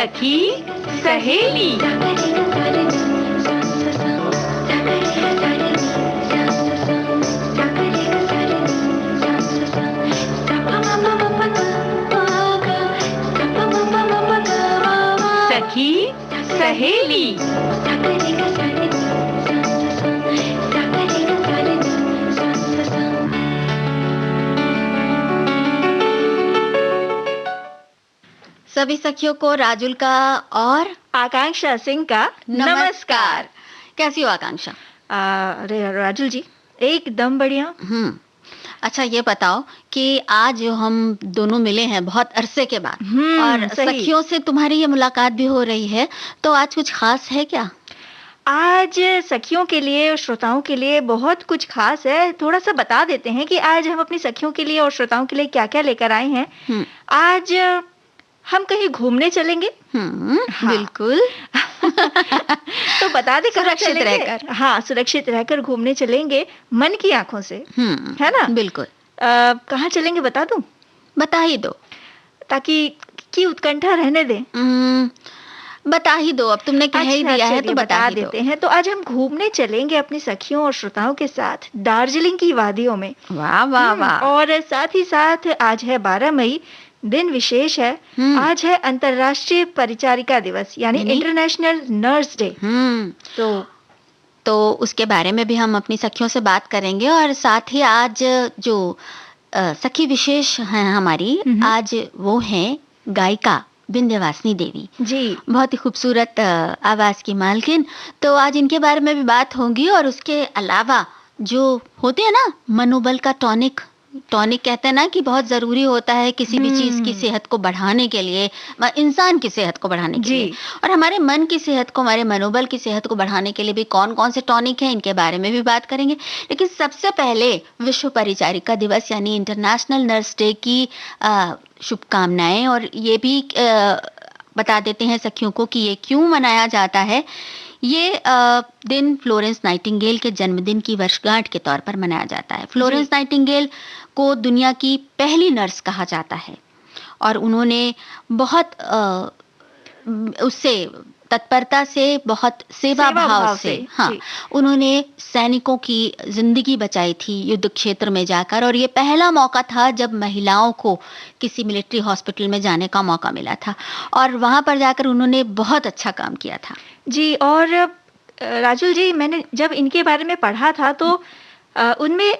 सखी सहेली। सखी सहेली। सभी सखियों को राजुल का और आकांक्षा सिंह का नमस्कार। कैसी हो आकांक्षा? अरे राजुल जी, एकदम बढ़िया। अच्छा ये बताओ कि आज जो हम दोनों मिले हैं बहुत अरसे के बाद और सही। सखियों से तुम्हारी ये मुलाकात भी हो रही है, तो आज कुछ खास है क्या? आज सखियों के लिए और श्रोताओं के लिए बहुत कुछ खास है। थोड़ा सा बता देते हैं कि आज हम अपनी सखियों के लिए और श्रोताओं के लिए क्या-क्या लेकर आए हैं। आज हम कहीं घूमने चलेंगे। हाँ। बिल्कुल। तो बता दे कहाँ सुरक्षित चलेंगे? रहकर। हाँ, सुरक्षित रहकर घूमने चलेंगे मन की आंखों से, है ना? बिल्कुल। कहाँ चलेंगे बता दूं? बता ही दो, ताकि की उत्कंठा रहने दें। बता ही दो, अब तुमने कह ही दिया है तो बता ही देते हैं। तो आज हम घूमने चलेंगे अपनी सखियों और श्रोताओं के साथ दार्जिलिंग की वादियों में। वाह वाह वाह। और साथ ही साथ आज है 12 मई, दिन विशेष है। आज है अंतर्राष्ट्रीय परिचारिका दिवस यानी इंटरनेशनल नर्स डे। तो उसके बारे में भी हम अपनी सखियों से बात करेंगे और साथ ही आज जो सखी विशेष हैं हमारी, आज वो हैं गायिका विंध्यवासिनी देवी जी। बहुत ही खूबसूरत आवाज की मालकिन। तो आज इनके बारे में भी बात होगी और उसके अलावा जो होते हैं ना मनोबल का टॉनिक कहते हैं ना कि बहुत जरूरी होता है किसी भी चीज की सेहत को बढ़ाने के लिए, इंसान की सेहत को बढ़ाने के लिए, और हमारे मन की सेहत को, हमारे मनोबल की सेहत को बढ़ाने के लिए भी कौन कौन से टॉनिक हैं, इनके बारे में भी बात करेंगे। लेकिन सबसे पहले विश्व परिचारिका दिवस यानी इंटरनेशनल नर्स डे की शुभकामनाएं, और ये भी बता देते हैं सखियों को कि ये क्यों मनाया जाता है। ये दिन फ्लोरेंस नाइटिंगेल के जन्मदिन की वर्षगांठ के तौर पर मनाया जाता है। फ्लोरेंस नाइटिंगेल को दुनिया की पहली नर्स कहा जाता है और उन्होंने बहुत उससे तत्परता से, बहुत सेवा भाव से, हाँ, उन्होंने सैनिकों की जिंदगी बचाई थी युद्ध क्षेत्र में जाकर, और ये पहला मौका था जब महिलाओं को किसी मिलिट्री हॉस्पिटल में जाने का मौका मिला था और वहां पर जाकर उन्होंने बहुत अच्छा काम किया था। जी। और राजुल जी, मैंने जब इनके बारे में पढ़ा था तो उनमें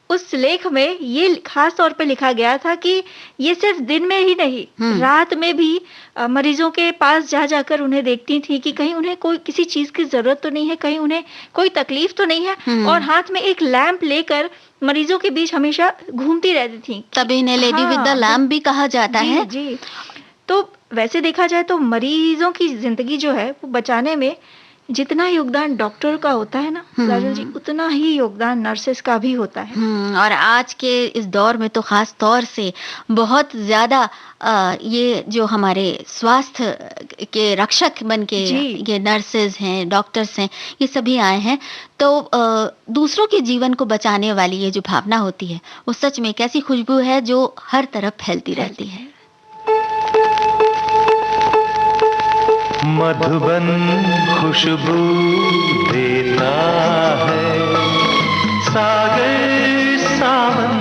उस लेख में ये खास तौर पे लिखा गया था कि ये सिर्फ दिन में ही नहीं, रात में भी मरीजों के पास जा जाकर उन्हें देखती थी कि कहीं उन्हें कोई किसी चीज की जरूरत तो नहीं है, कहीं उन्हें कोई तकलीफ तो नहीं है, और हाथ में एक लैंप लेकर मरीजों के बीच हमेशा घूमती रहती थी। तभी इन्हें लेडी विद द लैंप भी कहा जाता है। जी। तो वैसे देखा जाए तो मरीजों की जिंदगी जो है वो बचाने में जितना योगदान डॉक्टर का होता है ना राजुल जी, उतना ही योगदान नर्सेस का भी होता है। और आज के इस दौर में तो खास तौर से बहुत ज्यादा ये जो हमारे स्वास्थ्य के रक्षक बन के ये नर्सेज हैं, डॉक्टर्स हैं, ये सभी आए हैं। तो दूसरों के जीवन को बचाने वाली ये जो भावना होती है वो सच में एक ऐसी खुशबू है जो हर तरफ फैलती रहती है। मधुबन खुशबू देता है, सागर सावन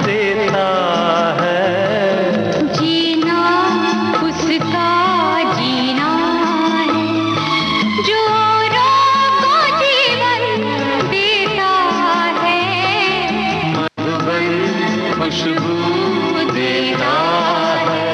देता है, जीना उसका जीना है जो को जीवन देता है। मधुबन खुशबू देता है।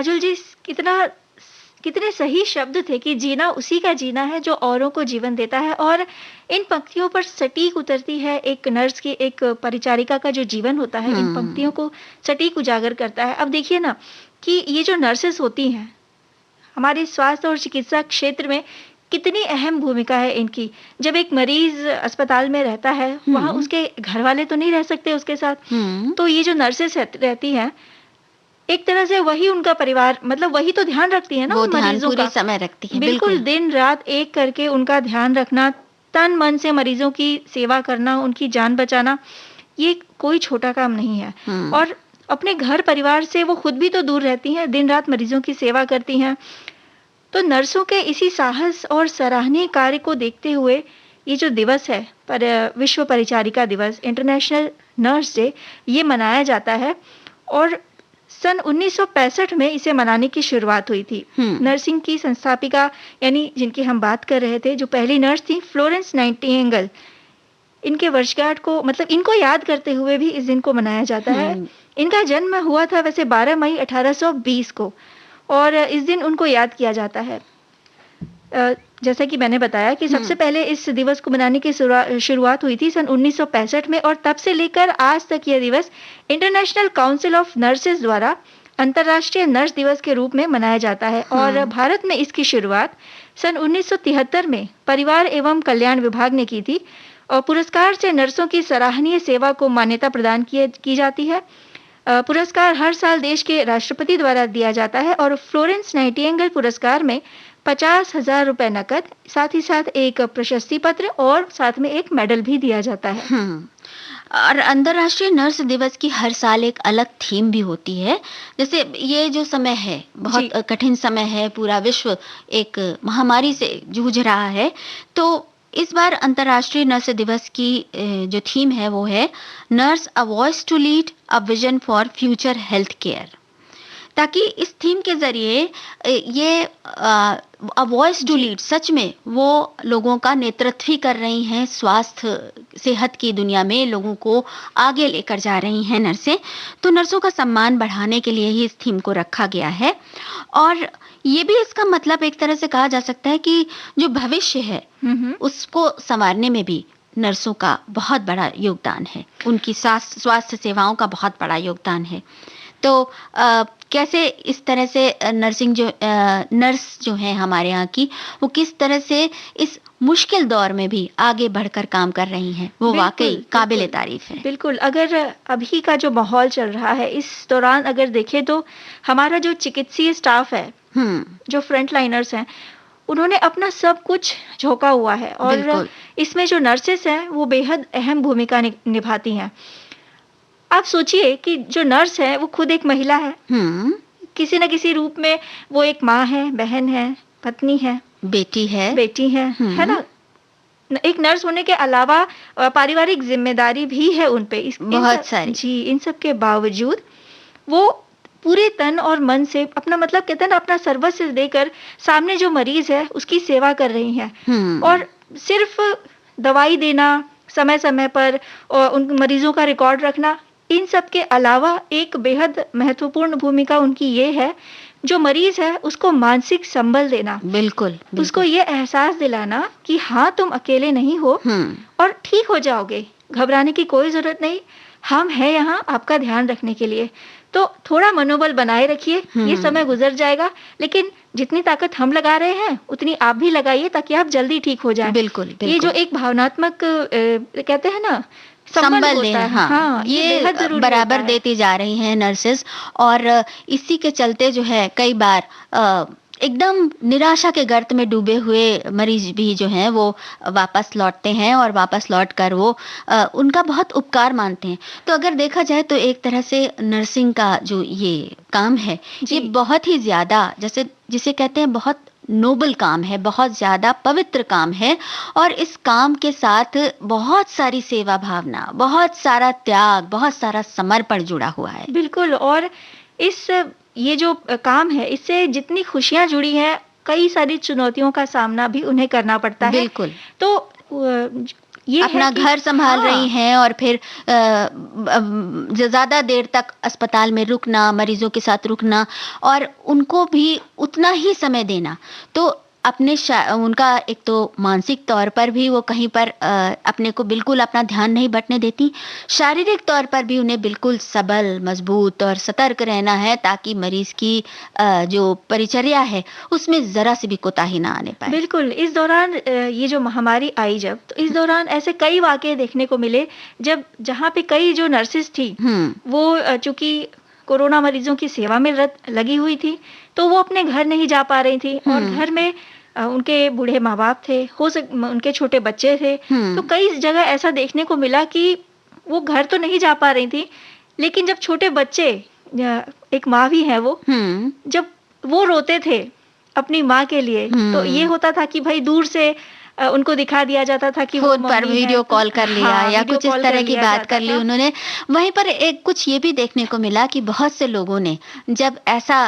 राजुल जी कितने सही शब्द थे कि जीना उसी का जीना है जो औरों को जीवन देता है। और इन पंक्तियों पर सटीक उतरती है एक नर्स की, एक परिचारिका का जो जीवन होता है, इन पंक्तियों को सटीक उजागर करता है। अब देखिए ना कि ये जो नर्सेस होती हैं हमारे स्वास्थ्य और चिकित्सा क्षेत्र में, कितनी अहम भूमिका है इनकी। जब एक मरीज अस्पताल में रहता है, वहाँ उसके घर वाले तो नहीं रह सकते उसके साथ, तो ये जो नर्सेस रहती हैं, एक तरह से वही उनका परिवार, मतलब वही तो ध्यान रखती है ना वो उन ध्यान मरीजों पूरे का। समय रखती है, बिल्कुल बिल्कुल। दिन रात एक करके उनका ध्यान रखना, तन मन से मरीजों की सेवा करना, उनकी जान बचाना, ये कोई छोटा काम नहीं है। और अपने घर परिवार से वो खुद भी तो दूर रहती हैं, दिन रात मरीजों की सेवा करती हैं। तो नर्सों के इसी साहस और सराहनीय कार्य को देखते हुए ये जो दिवस है, विश्व परिचारिका दिवस, इंटरनेशनल नर्स डे, ये मनाया जाता है। और सन 1965 में इसे मनाने की शुरुआत हुई थी। नर्सिंग की संस्थापिका, यानी जिनकी हम बात कर रहे थे, जो पहली नर्स थी, फ्लोरेंस नाइटिंगेल, इनके वर्षगांठ को, मतलब इनको याद करते हुए भी इस दिन को मनाया जाता है। इनका जन्म हुआ था वैसे 12 मई 1820 को, और इस दिन उनको याद किया जाता है। जैसा कि मैंने बताया कि सबसे पहले इस दिवस को मनाने की शुरुआत हुई थी सन 1965 में, और तब से लेकर आज तक यह दिवस इंटरनेशनल काउंसिल ऑफ नर्सेज द्वारा अंतर्राष्ट्रीय नर्स दिवस के रूप में मनाया जाता है। और भारत में इसकी शुरुआत सन 1973 में परिवार एवं कल्याण विभाग ने की थी, और पुरस्कार से नर्सों की सराहनीय सेवा को मान्यता प्रदान की जाती है। पुरस्कार हर साल देश के राष्ट्रपति द्वारा दिया जाता है, और फ्लोरेंस नाइटिंगेल पुरस्कार में 50,000 रुपए नकद, साथ ही साथ एक प्रशस्ति पत्र और साथ में एक मेडल भी दिया जाता है। और अंतर्राष्ट्रीय नर्स दिवस की हर साल एक अलग थीम भी होती है। जैसे ये जो समय है, बहुत कठिन समय है, पूरा विश्व एक महामारी से जूझ रहा है, तो इस बार अंतर्राष्ट्रीय नर्स दिवस की जो थीम है वो है nurse a voice to lead a vision for future health care. ताकि इस थीम के जरिए ये अ वॉइस टू लीड, सच में वो लोगों का नेतृत्व ही कर रही हैं, स्वास्थ्य सेहत की दुनिया में लोगों को आगे लेकर जा रही हैं नर्सें। तो नर्सों का सम्मान बढ़ाने के लिए ही इस थीम को रखा गया है। और ये भी इसका मतलब एक तरह से कहा जा सकता है कि जो भविष्य है उसको संवारने में भी नर्सों का बहुत बड़ा योगदान है, उनकी स्वास्थ्य सेवाओं का बहुत बड़ा योगदान है। तो कैसे इस तरह से नर्स जो है हमारे यहाँ की, वो किस तरह से इस मुश्किल दौर में भी आगे बढ़कर काम कर रही हैं, वो वाकई काबिले तारीफ है। बिल्कुल, अगर अभी का जो माहौल चल रहा है इस दौरान अगर देखें तो हमारा जो चिकित्सीय स्टाफ है, जो फ्रंट लाइनर्स हैं, उन्होंने अपना सब कुछ झोंका हुआ है, और इसमें जो नर्सेस हैं वो बेहद अहम भूमिका निभाती हैं। आप सोचिए कि जो नर्स है वो खुद एक महिला है, किसी न किसी रूप में वो एक माँ है, बहन है, पत्नी है, बेटी है ना। एक नर्स होने के अलावा पारिवारिक जिम्मेदारी भी है उन पे, बहुत सारी। जी, इन सब के बावजूद वो पूरे तन और मन से अपना, मतलब कहते हैं ना, अपना सर्वस्व देकर सामने जो मरीज है उसकी सेवा कर रही हैं। और सिर्फ दवाई देना समय समय पर और उन मरीजों का रिकॉर्ड रखना, इन सब के अलावा एक बेहद महत्वपूर्ण भूमिका उनकी ये है, जो मरीज है उसको मानसिक संबल देना। बिल्कुल। उसको ये एहसास दिलाना कि हाँ, तुम अकेले नहीं हो और ठीक हो जाओगे, घबराने की कोई जरूरत नहीं, हम हैं यहाँ आपका ध्यान रखने के लिए। तो थोड़ा मनोबल बनाए रखिए, ये समय गुजर जाएगा, लेकिन जितनी ताकत हम लगा रहे हैं उतनी आप भी लगाइए ताकि आप जल्दी ठीक हो जाएं। बिल्कुल। ये जो एक भावनात्मक कहते हैं ना, संबल है, हाँ, ये बराबर देती जा रही हैं नर्सेस। और इसी के चलते जो है कई बार एकदम निराशा के गर्त में डूबे हुए मरीज भी जो हैं वो वापस लौटते हैं, और वापस लौटकर वो उनका बहुत उपकार मानते हैं। तो अगर देखा जाए तो एक तरह से नर्सिंग का जो ये काम है, ये बहुत ही ज्यादा, जैसे जिसे कहते हैं, बहुत नोबल काम है, बहुत ज्यादा पवित्र काम है। और इस काम के साथ बहुत सारी सेवा भावना, बहुत सारा त्याग, बहुत सारा समर्पण जुड़ा हुआ है। बिल्कुल। और ये जो काम है, इससे जितनी खुशियां जुड़ी हैं, कई सारी चुनौतियों का सामना भी उन्हें करना पड़ता है। बिल्कुल। तो ये है अपना कि घर संभाल हाँ, रही हैं और फिर ज़्यादा देर तक अस्पताल में रुकना, मरीज़ों के साथ रुकना और उनको भी उतना ही समय देना। तो उनका एक तो मानसिक तौर पर भी वो कहीं पर अपने को बिल्कुल अपना ध्यान नहीं बँटने देती, शारीरिक तौर पर भी उन्हें बिल्कुल सबल, मज़बूत और सतर्क रहना है ताकि मरीज़ की जो परिचर्या है, उसमें ज़रा सी भी कोताही ना आने पाए। बिल्कुल, इस दौरान ये जो महामारी आई जब, तो इस दौरान ऐसे कई वाक़ये देखने को मिले, जब जहाँ पे कई जो नर्सेज़ थी, हुँ, वो चूँकि कोरोना मरीज़ों की सेवा में लगी हुई थी, तो वो अपने घर नहीं जा पा रही थी और हुँ, घर में उनके बूढ़े माँ-बाप थे, उनके छोटे बच्चे थे। तो हुँ, कई जगह ऐसा देखने को मिला कि वो घर तो नहीं जा पा रही थी, लेकिन जब छोटे बच्चे एक माँ भी हैं वो, हुँ, जब वो रोते थे अपनी माँ के लिए, तो ये हुँ। होता था कि भई दूर से उनको दिखा दिया जाता था कि वो फ़ोन पर मम्मी है, वीडियो तो कॉल कर लिया हाँ, या वीडियो कुछ इस कॉल कर तरह की लिया बात जाता कर ली था। उन्होंने। वहीं पर एक कुछ ये भी देखने को मिला कि बहुत से लोगों ने जब ऐसा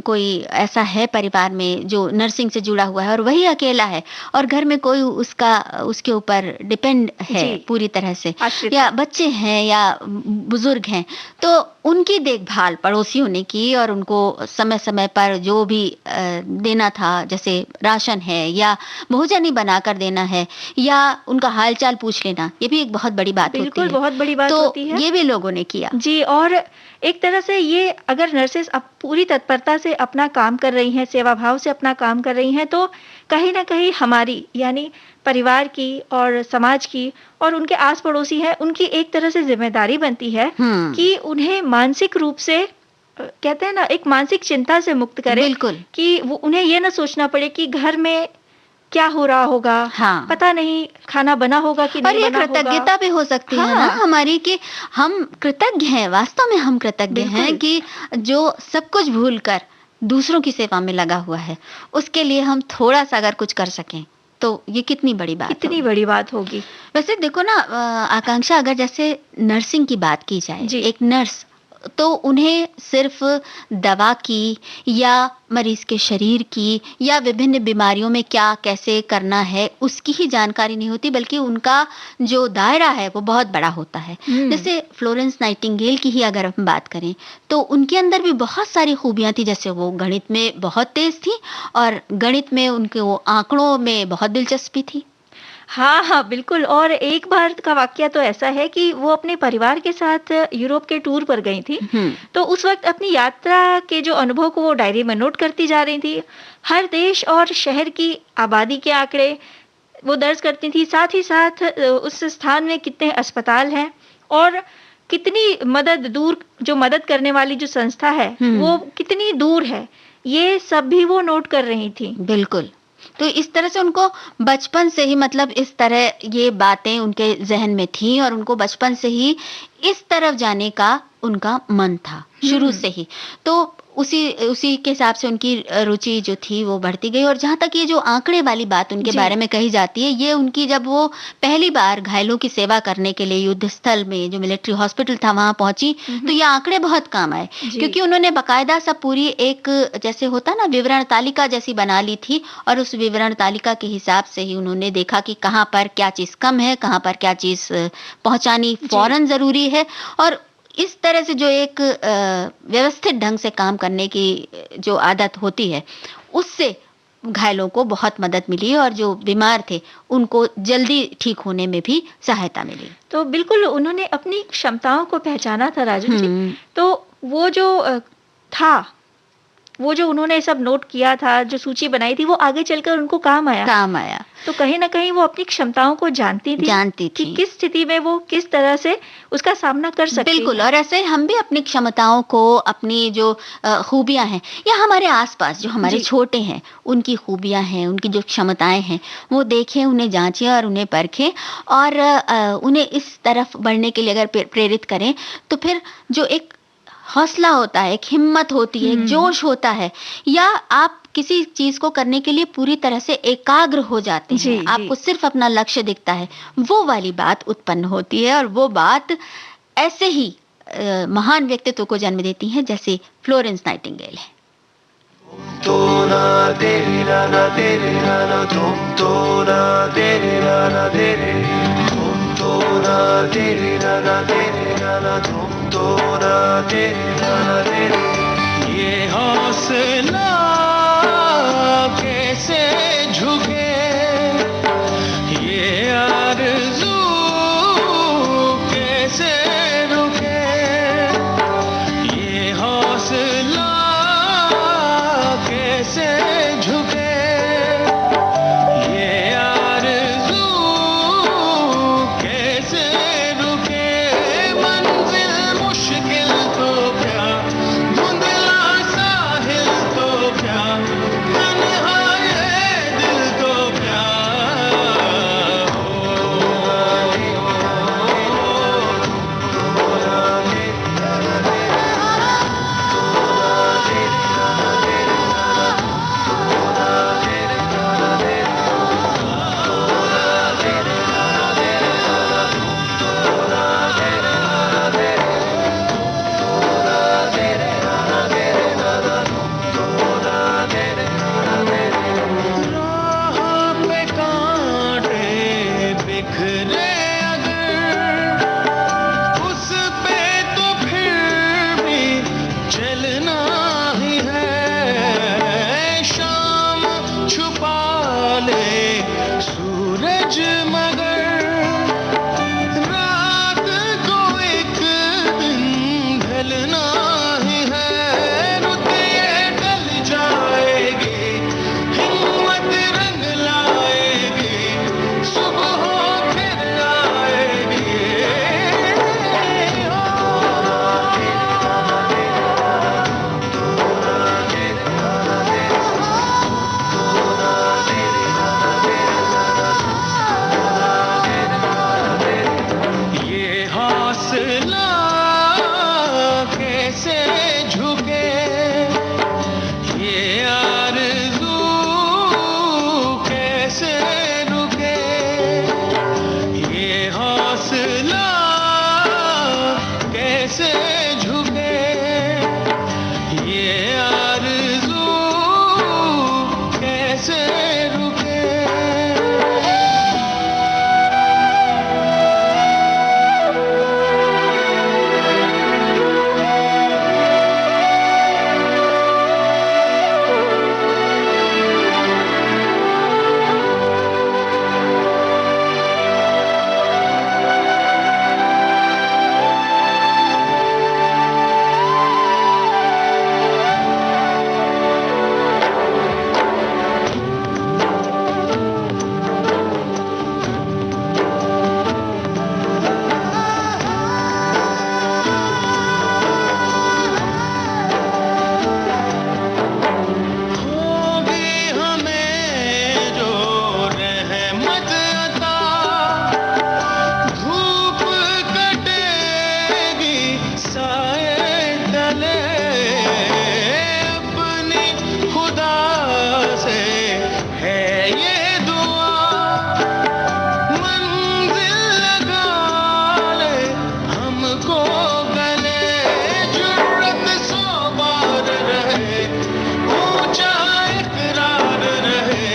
कोई ऐसा है परिवार में जो नर्सिंग से जुड़ा हुआ है और वही अकेला है और घर में कोई उसके ऊपर डिपेंड है जी, पूरी तरह से आश्रित या है। बच्चे हैं या बुजुर्ग हैं, तो उनकी देखभाल पड़ोसियों ने की और उनको समय-समय पर जो भी देना था, जैसे राशन है या भोजन ही बनाकर देना है या उनका हाल-चाल पूछ लेना, ये भी एक बहुत बड़ी बात होती बिल्कुल, है। बहुत बड़ी बात तो होती है। ये भी लोगों ने किया। जी, और एक तरह से ये अगर नर्सेज़ पूरी तत्परता से अपना काम कर रही हैं, सेवा भाव से अपना काम कर रही हैं, तो कहीं न कहीं हमारी यानी परिवार की और समाज की और उनके आस-पड़ोसी हैं, उनकी एक तरह से ज़िम्मेदारी बनती है हुँ, कि उन्हें मानसिक रूप से कहते हैं ना एक मानसिक चिंता से मुक्त करें बिल्कुल। कि वो उन्हें ये ना सोचना पड़े कि घर में क्या हो रहा होगा, हाँ। पता नहीं खाना बना होगा कि और नहीं ये बना होगा। कृतज्ञता भी हो सकती है ना हाँ, हमारी कि हम कृतज्ञ हैं, वास्तव में हम कृतज्ञ हैं बिल्कुल। कि जो सब कुछ भूलकर दूसरों की सेवा में लगा हुआ है, उसके लिए हम थोड़ा-सा अगर कुछ कर सकें, तो ये कितनी बड़ी बात कितनी होगी। बड़ी बात होगी। वैसे देखो ना आकांक्षा, अगर जैसे नर्सिंग की बात की जाए, जी, एक नर्स तो उन्हें सिर्फ दवा की या मरीज के शरीर की या विभिन्न बीमारियों में क्या कैसे करना है उसकी ही जानकारी नहीं होती, बल्कि उनका जो दायरा है वो बहुत बड़ा होता है। हुँ, जैसे फ्लोरेंस नाइटिंगेल की ही अगर हम बात करें तो उनके अंदर भी बहुत सारी खूबियां थी। जैसे वो गणित में बहुत तेज थी और गणित में उनके वो आंकड़ों में बहुत दिलचस्पी थी। हाँ, हाँ, बिल्कुल और एक बार का वाक़या तो ऐसा है कि वो अपने परिवार के साथ यूरोप के टूर पर गई थी। हम्म, तो उस वक़्त अपनी यात्रा के जो अनुभव को वो डायरी में नोट करती जा रही थी। हर देश और शहर की आबादी के आंकड़े वो दर्ज करती थी। साथ ही साथ उस स्थान में कितने अस्पताल हैं और कितनी जो मदद करने वाली जो संस्था है, वो हम्म, कितनी दूर है। ये सब भी वो नोट कर रही थी। बिल्कुल। तो इस तरह से उनको बचपन से ही, मतलब इस तरह ये बातें उनके ज़हन में थी और उनको बचपन से ही इस तरफ जाने का उनका मन था, शुरू हुँ, से ही। तो उसी उसी के हिसाब से उनकी रुचि जो थी वो बढ़ती गई। और जहाँ तक ये जो आंकड़े वाली बात उनके जी। बारे में कही जाती है, ये उनकी जब वो पहली बार घायलों की सेवा करने के लिए युद्ध स्थल में जो मिलिट्री हॉस्पिटल था वहाँ पहुँची, हुँ, तो हुँ। ये आंकड़े बहुत काम आए। जी, क्योंकि उन्होंने बाकायदा सब पूरी एक, जैसे होता ना, विवरण तालिका जैसी बना ली थी और उस विवरण तालिका के हिसाब से ही उन्होंने देखा कि कहाँ पर क्या चीज़ कम है, कहाँ पर क्या चीज़ पहुँचानी जी। फ़ौरन ज़रूरी है। और इस तरह से जो एक व्यवस्थित ढंग से काम करने की जो आदत होती है, उससे घायलों को बहुत मदद मिली और जो बीमार थे, उनको जल्दी ठीक होने में भी सहायता मिली। तो बिल्कुल उन्होंने अपनी क्षमताओं को पहचाना था राजू जी। हुँ, तो वो जो था, वो जो उन्होंने सब नोट किया था, जो सूची बनाई थी, वो आगे चलकर उनको काम आया। काम आया, तो कहीं न कहीं वो अपनी क्षमताओं को जानती थी जानती कि थी। किस स्थिति में वो किस तरह से उसका सामना कर सकती बिल्कुल। है। और ऐसे हम भी अपनी क्षमताओं को, अपनी जो खूबियाँ हैं या हमारे आस-पास जो हमारे जी, छोटे हैं, उनकी खूबियाँ हैं, उनकी जो क्षमताएँ हैं, वो देखें, उन्हें जाँचें और उन्हें परखें और उन्हें इस तरफ बढ़ने के लिए अगर प्रेरित करें, तो फिर जो एक हौसला होता है, एक हिम्मत होती है, एक हुँ, जोश होता है, या आप किसी चीज़ को करने के लिए पूरी तरह से एकाग्र हो जाते जी, हैं, जी। आपको सिर्फ़ अपना लक्ष्य दिखता है, वो वाली बात उत्पन्न होती है। और वो बात ऐसे ही महान व्यक्तित्व को जन्म देती हैं, जैसे फ्लोरेंस नाइटिंगेल है। तो ना दे रे ना दे रे ना तुम तो ना दे रे ना दे रे ना तेरे ना ना तेरे ना ना तुम तो ना तेरे ना ना तेरे। ये हौसला कैसे झुके, ये आरज़ू कैसे रुके, ये हौसला कैसे झुके, ये आरज़ू कैसे रुके। मंजिल मुश्किल तो क्या, धुंधला साहिल तो क्या, तन्हा ये दिल तो क्या। राह पे कांटे बिखरे अगर, उस पे तो फिर भी चलना ही है। शाम छुपा ले सूरज मगर, रात को एक दिन ढलना ही है। रुत ये ढल जाएगी, हिम्मत रंग लाएगी, सुबह फिर आएगी। ये हौसला कैसे झुके, ये आरज़ू कैसे रुके, ये हौसला कैसे झुके, ये आरज़ू कैसे रुके। होगी हमें जो रहमत अता, धूप कटेगी साए तले, अपनी खुदा से है ये दुआ, मंजिल लगा ले हमको गले। जुर्रत सौ बार रहे, ऊंचा इकरार रहे,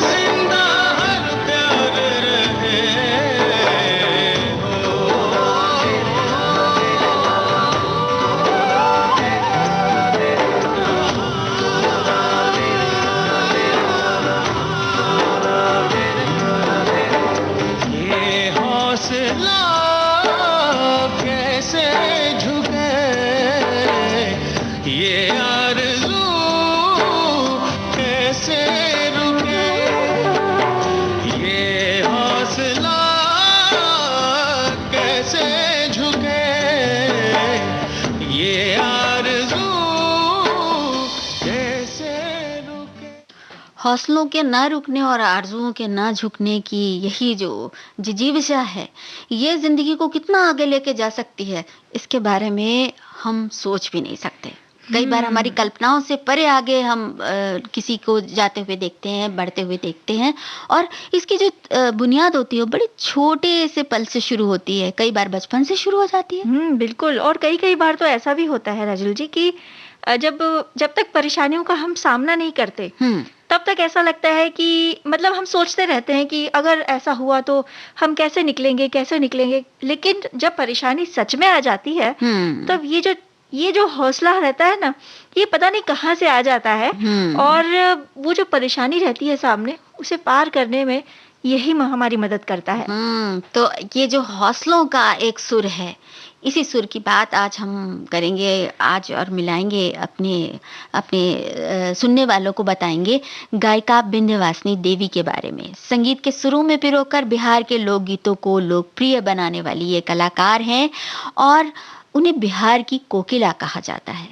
जिंदा हर प्यार रहे। ये हौसला कैसे झुके, ये आरज़ू कैसे रुके, ये हौसला कैसे झुके, ये आरज़ू कैसे रुके। हौसलों के ना रुकने और आरजुओं के ना झुकने की यही जो जिजीविषा है, ये जिंदगी को कितना आगे लेके जा सकती है, इसके बारे में हम सोच भी नहीं सकते। कई बार हमारी कल्पनाओं से परे आगे हम किसी को जाते हुए देखते हैं, बढ़ते हुए देखते हैं, और इसकी जो बुनियाद होती है वो बड़ी छोटे से पल से शुरू होती है, कई बार बचपन से शुरू हो जाती है। बिल्कुल। और कई बार तो ऐसा भी होता है राजुल जी कि जब तक परेशानियों का हम सामना नहीं करते, तब तक ऐसा लगता है कि मतलब हम सोचते रहते हैं कि अगर ऐसा हुआ तो हम कैसे निकलेंगे, कैसे निकलेंगे? लेकिन जब परेशानी सच में आ जाती है, हुँ। तब ये जो हौसला रहता है ना, ये पता नहीं कहाँ से आ जाता है हुँ। और वो जो परेशानी रहती है सामने, उसे पार करने में यही हमारी मदद करता है। तो ये जो हौसलों का एक सुर है, इसी सुर की बात आज हम करेंगे आज और मिलाएँगे अपने अपने सुनने वालों को बताएँगे गायिका विंध्यवासिनी देवी के बारे में। संगीत के सुरों में पिरोकर बिहार के लोकगीतों को लोकप्रिय बनाने वाली ये कलाकार हैं और उन्हें बिहार की कोकिला कहा जाता है।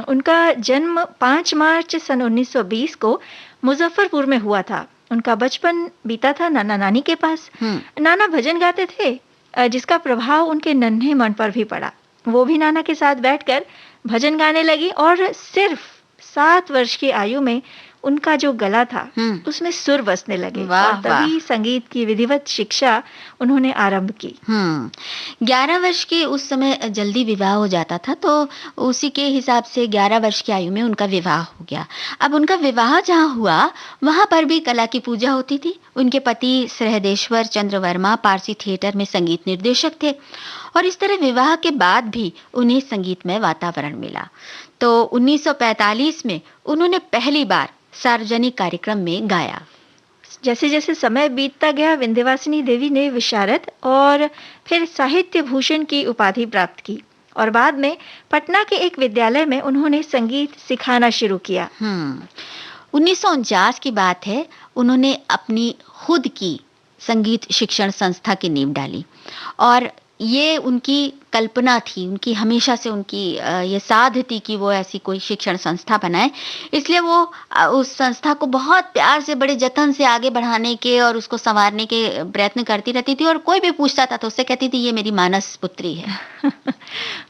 उनका जन्म 5 मार्च सन 1920 को मुज़फ्फरपुर में हुआ था। उनका बचपन बीता था नाना-नानी के पास। हुँ। नाना भजन गाते थे जिसका प्रभाव उनके नन्हे मन पर भी पड़ा। वो भी नाना के साथ बैठकर भजन गाने लगी और सिर्फ 7 वर्ष की आयु में उनका जो गला था, हुँ। उसमें सुर बसने लगे वाह, और तभी संगीत की विधिवत शिक्षा उन्होंने आरंभ की। 11 वर्ष के उस समय जल्दी विवाह हो जाता था, तो उसी के हिसाब से 11 वर्ष की आयु में उनका विवाह हो गया। अब उनका विवाह जहाँ हुआ, वहाँ पर भी कला की पूजा होती थी। उनके पति सहदेश्वर चंद्र वर्मा पारसी थिएटर में संगीत निर्देशक थे और इस तरह विवाह के बाद भी उन्हें संगीतमय वातावरण मिला। तो 1945 में उन्होंने पहली बार सार्वजनिक कार्यक्रम में गाया। जैसे-जैसे समय बीतता गया, विंध्यवासिनी देवी ने विशारद और फिर साहित्य भूषण की उपाधि प्राप्त की और बाद में पटना के एक विद्यालय में उन्होंने संगीत सिखाना शुरू किया। 1949 की बात है, उन्होंने अपनी खुद की संगीत शिक्षण संस्था की नींव डाली और ये उनकी कल्पना थी, उनकी हमेशा से उनकी ये साध थी कि वो ऐसी कोई शिक्षण संस्था बनाए। इसलिए वो उस संस्था को बहुत प्यार से, बड़े जतन से आगे बढ़ाने के और उसको संवारने के प्रयत्न करती रहती थी और कोई भी पूछता था तो उससे कहती थी ये मेरी मानस पुत्री है।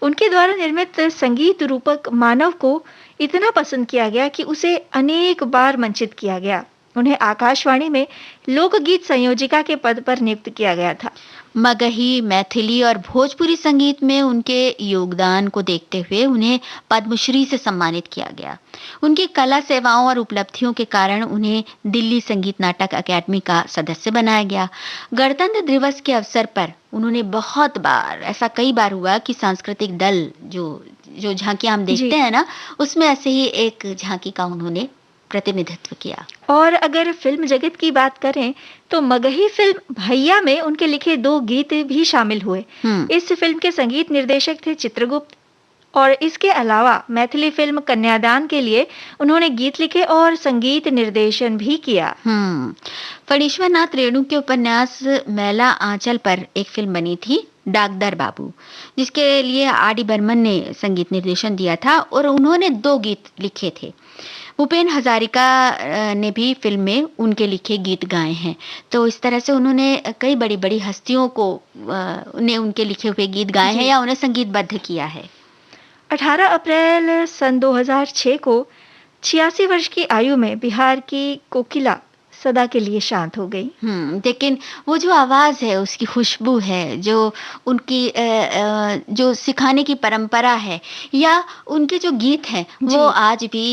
उनके द्वारा निर्मित संगीत रूपक मानव को इतना पसंद किया गया कि उसे अनेक बार मंचित किया गया। उन्हें आकाशवाणी में लोकगीत संयोजिका के पद पर नियुक्त किया गया था। मगही, मैथिली और भोजपुरी संगीत में उनके योगदान को देखते हुए उन्हें पद्मश्री से सम्मानित किया गया। उनकी कला सेवाओं और उपलब्धियों के कारण उन्हें दिल्ली संगीत नाटक अकादमी का सदस्य बनाया गया। गणतंत्र दिवस के अवसर पर उन्होंने बहुत बार, ऐसा कई बार हुआ कि सांस्कृतिक दल जो झांकियां हम देखते हैं ना, उसमें ऐसे ही एक झांकी का उन्होंने प्रतिनिधित्व किया। और अगर फिल्म जगत की बात करें तो मगही फिल्म भैया में उनके लिखे 2 गीत भी शामिल हुए। इस फिल्म के संगीत निर्देशक थे चित्रगुप्त और इसके अलावा मैथिली फिल्म कन्यादान के लिए उन्होंने गीत लिखे और संगीत निर्देशन भी किया। फणीश्वर नाथ रेणु के उपन्यास मैला आंचल पर एक फिल्म बनी थी, डाकदर बाबू, जिसके लिए आर.डी. बर्मन ने संगीत निर्देशन दिया था और उन्होंने 2 गीत लिखे थे। भूपेन हजारिका ने भी फिल्म में उनके लिखे गीत गाए हैं। तो इस तरह से उन्होंने कई बड़ी-बड़ी हस्तियों को ने उनके लिखे हुए गीत गाए हैं या उन्हें संगीतबद्ध किया है। 18 अप्रैल सन 2006 को 86 वर्ष की आयु में बिहार की कोकिला सदा के लिए शांत हो गई। लेकिन वो जो आवाज़ है, उसकी खुशबू है, जो उनकी जो सिखाने की परंपरा है या उनके जो गीत हैं, वो आज भी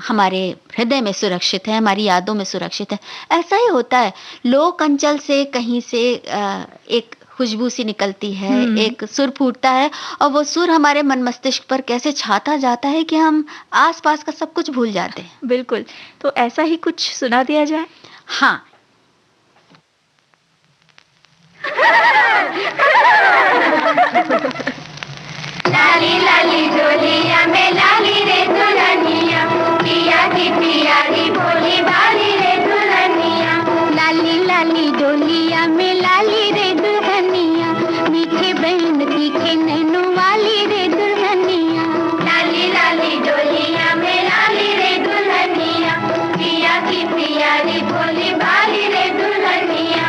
हमारे हृदय में सुरक्षित है, हमारी यादों में सुरक्षित है। ऐसा ही होता है, लोक अंचल से कहीं से एक खुशबू सी निकलती है, एक सुर फूटता है और वो सुर हमारे मन मस्तिष्क पर कैसे छाता जाता है कि हम आसपास का सब कुछ भूल जाते हैं। बिल्कुल, तो ऐसा ही कुछ सुना दिया जाए। हाँ। लाली लाली डोलिया में लाली रे दुल्हनिया, पिया की प्यारी भोली भाली रे दुल्हनिया। लाली लाली डोलिया में लाली रे दुल्हनिया, मीठे बहन तीखे नैनो वाली रे दुल्हनिया। लाली लाली डोलिया में लाली रे दुल्हनिया, पिया की प्यारी भोली भाली रे दुल्हनिया।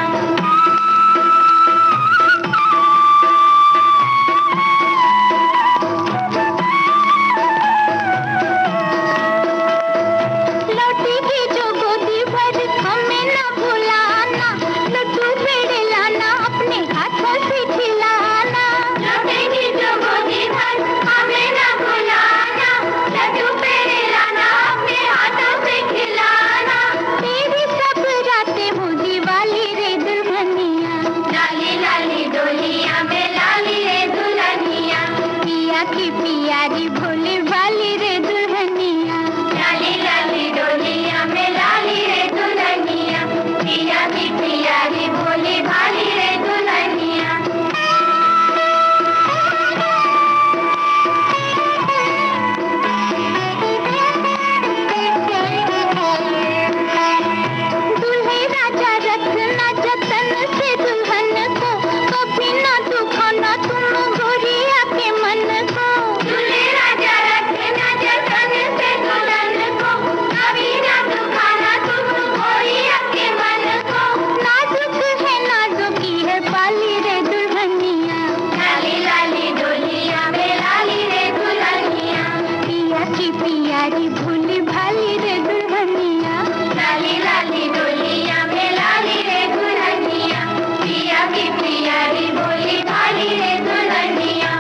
पियारी भोली भाली रे दुल्हनिया, लाली लाली डोलिया में लाली रे दुल्हनिया, पिया की पियारी भोली भाली रे दुल्हनिया।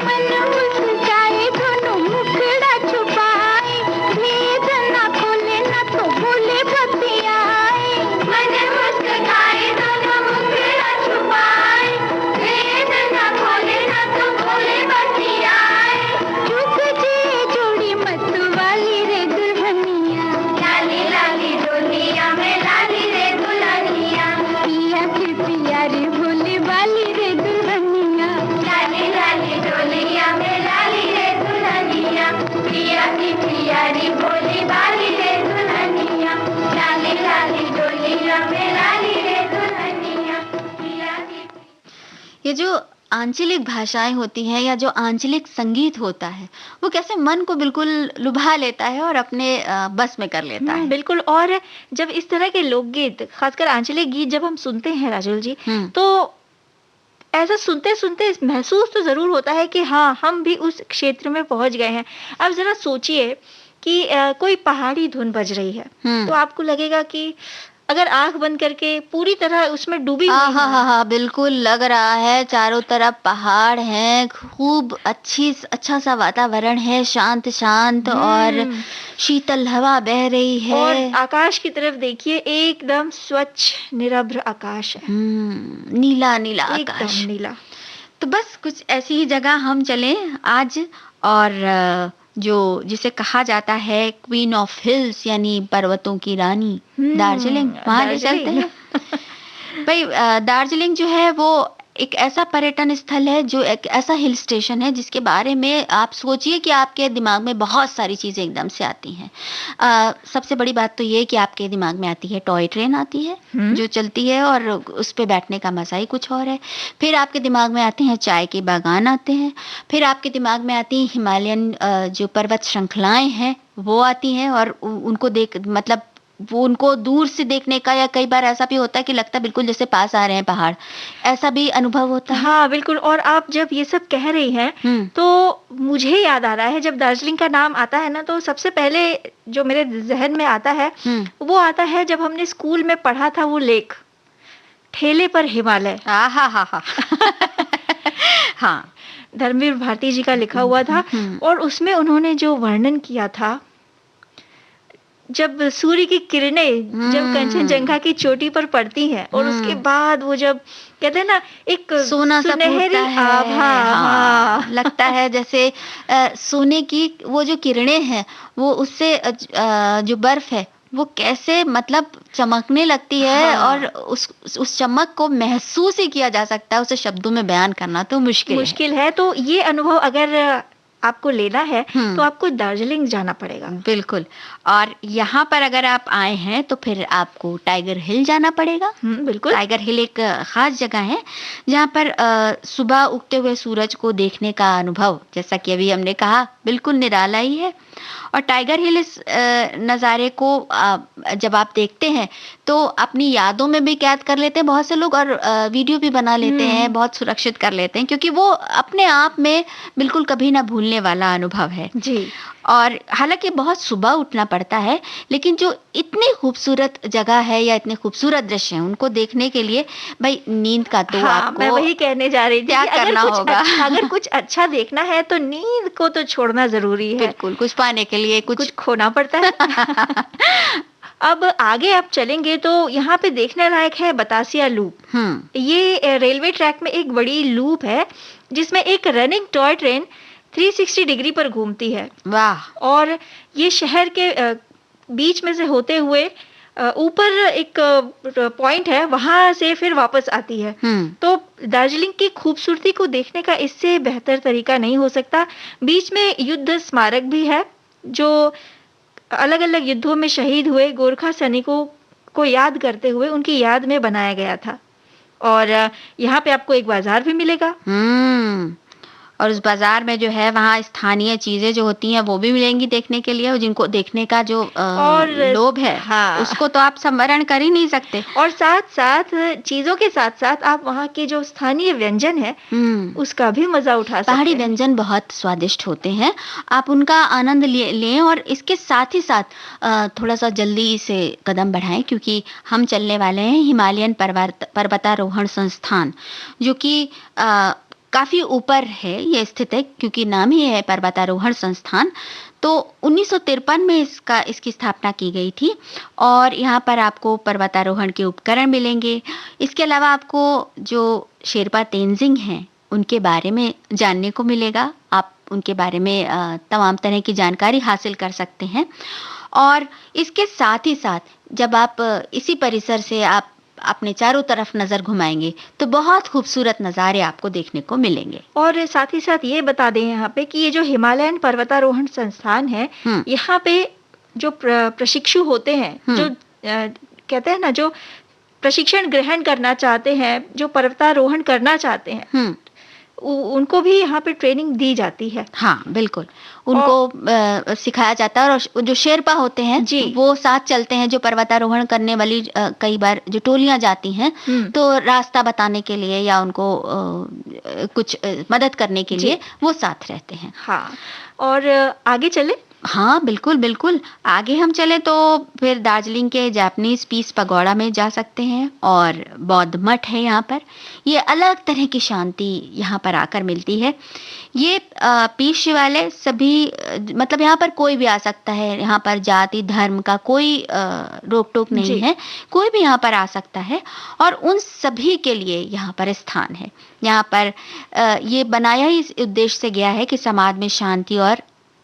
मन मुस्काए दोनों मुखड़ा छुपाए, भेद ना खोले ना तो बोले बतियाए। मन मुस्काए दोनों मुखड़ा छुपाए, भेद ना खोले ना तो बोले बतियाए। जुग जे जोड़ी मत वाली रे दुल्हनिया, लाली लाली डोलिया में लाली रे दुल्हनिया, पिया की पियारी भोली वाली रे दुल्हनिया, लाली लाली डोलिया में लाली रे दुल्हनिया, पिया की पियारी भोली वाली रे दुल्हनिया, लाली लाली डोलिया में लाली रे दुल्हनिया, पिया की। ये जो आंचलिक भाषाएं होती हैं या जो आंचलिक संगीत होता है, वो कैसे मन को बिल्कुल लुभा लेता है और अपने बस में कर लेता है। बिल्कुल। और जब इस तरह के लोकगीत, खासकर आंचलिक गीत जब हम सुनते हैं राजुल जी, तो ऐसा सुनते-सुनते महसूस तो ज़रूर होता है कि हाँ, हम भी उस क्षेत्र में पहुँच गए हैं। अब ज़रा सोचिए कि कोई पहाड़ी धुन बज रही है, तो आपको लगेगा कि अगर आँख बंद करके पूरी तरह उसमें डूबी हुई हाँ हैं, हाँ, बिल्कुल लग रहा है चारों तरफ पहाड़ हैं, खूब अच्छा सा वातावरण है, शांत शांत और शीतल हवा बह रही और है। आकाश की तरफ देखिए, एकदम स्वच्छ निरभ्र आकाश है, नीला नीला आकाश। एकदम नीला। तो बस कुछ ऐसी ही जगह हम चलें आज, और जो जिसे कहा जाता है क्वीन ऑफ हिल्स यानी पर्वतों की रानी, दार्जिलिंग, वहां ले चलते हैं। भाई दार्जिलिंग जो है वो एक ऐसा पर्यटन स्थल है, जो एक ऐसा हिल स्टेशन है जिसके बारे में आप सोचिए कि आपके दिमाग में बहुत सारी चीजें एकदम से आती हैं। सबसे बड़ी बात तो ये कि आपके दिमाग में आती है टॉय ट्रेन आती है जो चलती है और उस पे बैठने का मजा ही कुछ और है। फिर आपके दिमाग में आते हैं चाय के बागान आते हैं, फिर आपके दिमाग में आती हैं हिमालयन जो पर्वत श्रृंखलाएं हैं वो आती हैं, और उनको देख मतलब वो उनको दूर से देखने का, या कई बार ऐसा भी होता है कि लगता है बिल्कुल जैसे पास आ रहे हैं पहाड़, ऐसा भी अनुभव होता है। हाँ बिल्कुल। और आप जब ये सब कह रही हैं तो मुझे याद आ रहा है, जब दार्जिलिंग का नाम आता है ना, तो सबसे पहले जो मेरे जहन में आता है वो आता है जब हमने स्कूल में पढ़ा था वो लेख, ठेले पर हिमालय। हाँ, धर्मवीर भारती जी का लिखा हुआ था, और उसमें उन्होंने जो वर्णन किया था, जब सूर्य की किरणें जब कंचनजंगा की चोटी पर पड़ती हैं और उसके बाद वो जब कहते हैं ना एक सोना सा सुनहरी फूटता है, आभा, हाँ। लगता है जैसे सोने की वो जो किरणें हैं वो उससे जो बर्फ है वो कैसे मतलब चमकने लगती है, हाँ। और उस चमक को महसूस ही किया जा सकता है, उसे शब्दों में बयान करना तो मुश्किल है। तो ये अनुभव अगर आपको लेना है तो आपको दार्जिलिंग जाना पड़ेगा। बिल्कुल। और यहाँ पर अगर आप आए हैं तो फिर आपको टाइगर हिल जाना पड़ेगा। बिल्कुल। टाइगर हिल एक खास जगह है जहाँ पर सुबह उगते हुए सूरज को देखने का अनुभव, जैसा कि अभी हमने कहा, बिल्कुल निराला ही है। और टाइगर हिल इस नज़ारे को जब आप देखते हैं तो अपनी यादों में भी कैद कर लेते हैं बहुत से लोग, और वीडियो भी बना लेते हैं, बहुत सुरक्षित कर लेते हैं, क्योंकि वो अपने आप में बिल्कुल कभी ना भूलने वाला अनुभव है जी। और हालांकि बहुत सुबह उठना पड़ता है, लेकिन जो इतनी खूबसूरत जगह है या इतने खूबसूरत दृश्य हैं उनको देखने के लिए भाई नींद का तो आपको, मैं वही कहने जा रही थी क्या कि करना होगा। अगर कुछ अच्छा देखना है तो नींद को तो छोड़ना जरूरी है। बिल्कुल, कुछ पाने के लिए कुछ खोना पड़ता है। अब आगे आप चलेंगे तो यहाँ पे देखने लायक है बतासिया लूप। ये रेलवे ट्रैक में एक बड़ी लूप है जिसमें एक रनिंग टॉय ट्रेन 360 डिग्री पर घूमती है। वाह। और ये शहर के बीच में से होते हुए ऊपर एक पॉइंट है, वहां से फिर वापस आती है। तो दार्जिलिंग की खूबसूरती को देखने का इससे बेहतर तरीका नहीं हो सकता। बीच में युद्ध स्मारक भी है जो अलग अलग युद्धों में शहीद हुए गोरखा सैनिकों को याद करते हुए उनकी याद में बनाया गया था। और यहाँ पे आपको एक बाजार भी मिलेगा। और उस बाजार में जो है वहाँ स्थानीय चीजें जो होती हैं वो भी मिलेंगी देखने के लिए, और जिनको देखने का जो और लोभ है हाँ, उसको तो आप संवरण कर ही नहीं सकते। और साथ-साथ चीज़ों के साथ-साथ आप वहाँ के जो स्थानीय व्यंजन है, उसका भी मज़ा उठा सकते पहाड़ी हैं। व्यंजन बहुत स्वादिष्ट होते हैं, आप उनका आनंद लें और इसके साथ ही साथ थोड़ा सा जल्दी से कदम बढ़ाएं, क्योंकि हम चलने वाले हैं हिमालयन पर्वतारोहण संस्थान, जो कि काफी ऊपर है ये स्थित है, क्योंकि नाम ही है पर्वतारोहण संस्थान। तो 1953 में इसकी स्थापना की गई थी, और यहाँ पर आपको पर्वतारोहण के उपकरण मिलेंगे। इसके अलावा आपको जो शेरपा तेंजिंग हैं उनके बारे में जानने को मिलेगा, आप उनके बारे में तमाम तरह की जानकारी हासिल कर सकते हैं। और इसके साथ ही साथ जब आप इसी परिसर से आप अपने चारों तरफ नजर घुमाएंगे तो बहुत खूबसूरत नज़ारे आपको देखने को मिलेंगे। और साथ ही साथ ये बता दें यहाँ पे कि ये जो हिमालयन पर्वतारोहण संस्थान है, यहाँ पे जो प्रशिक्षु होते हैं, जो कहते हैं ना, जो प्रशिक्षण ग्रहण करना चाहते हैं, जो पर्वतारोहण करना चाहते हैं, उनको भी यहाँ पे ट्रेनिंग दी जाती है। हाँ बिल्कुल, उनको सिखाया जाता है। और जो शेरपा होते हैं वो साथ चलते हैं, जो पर्वतारोहण करने वाली कई बार जो टोलियां जाती हैं तो रास्ता बताने के लिए या उनको कुछ मदद करने के लिए वो साथ रहते हैं। हाँ, और आगे चले। हाँ बिल्कुल बिल्कुल, आगे हम चले तो फिर दार्जिलिंग के जापानीज पीस पगोड़ा में जा सकते हैं, और बौद्ध मठ है यहाँ पर। ये अलग तरह की शांति यहाँ पर आकर मिलती है। ये पीस शिवालय सभी मतलब यहाँ पर कोई भी आ सकता है, यहाँ पर जाति धर्म का कोई रोक टोक नहीं है, कोई भी यहाँ पर आ सकता है, और उन सभी के लिए यहाँ पर स्थान है। यहाँ पर ये बनाया ही इस उद्देश्य से गया है कि समाज में शांति और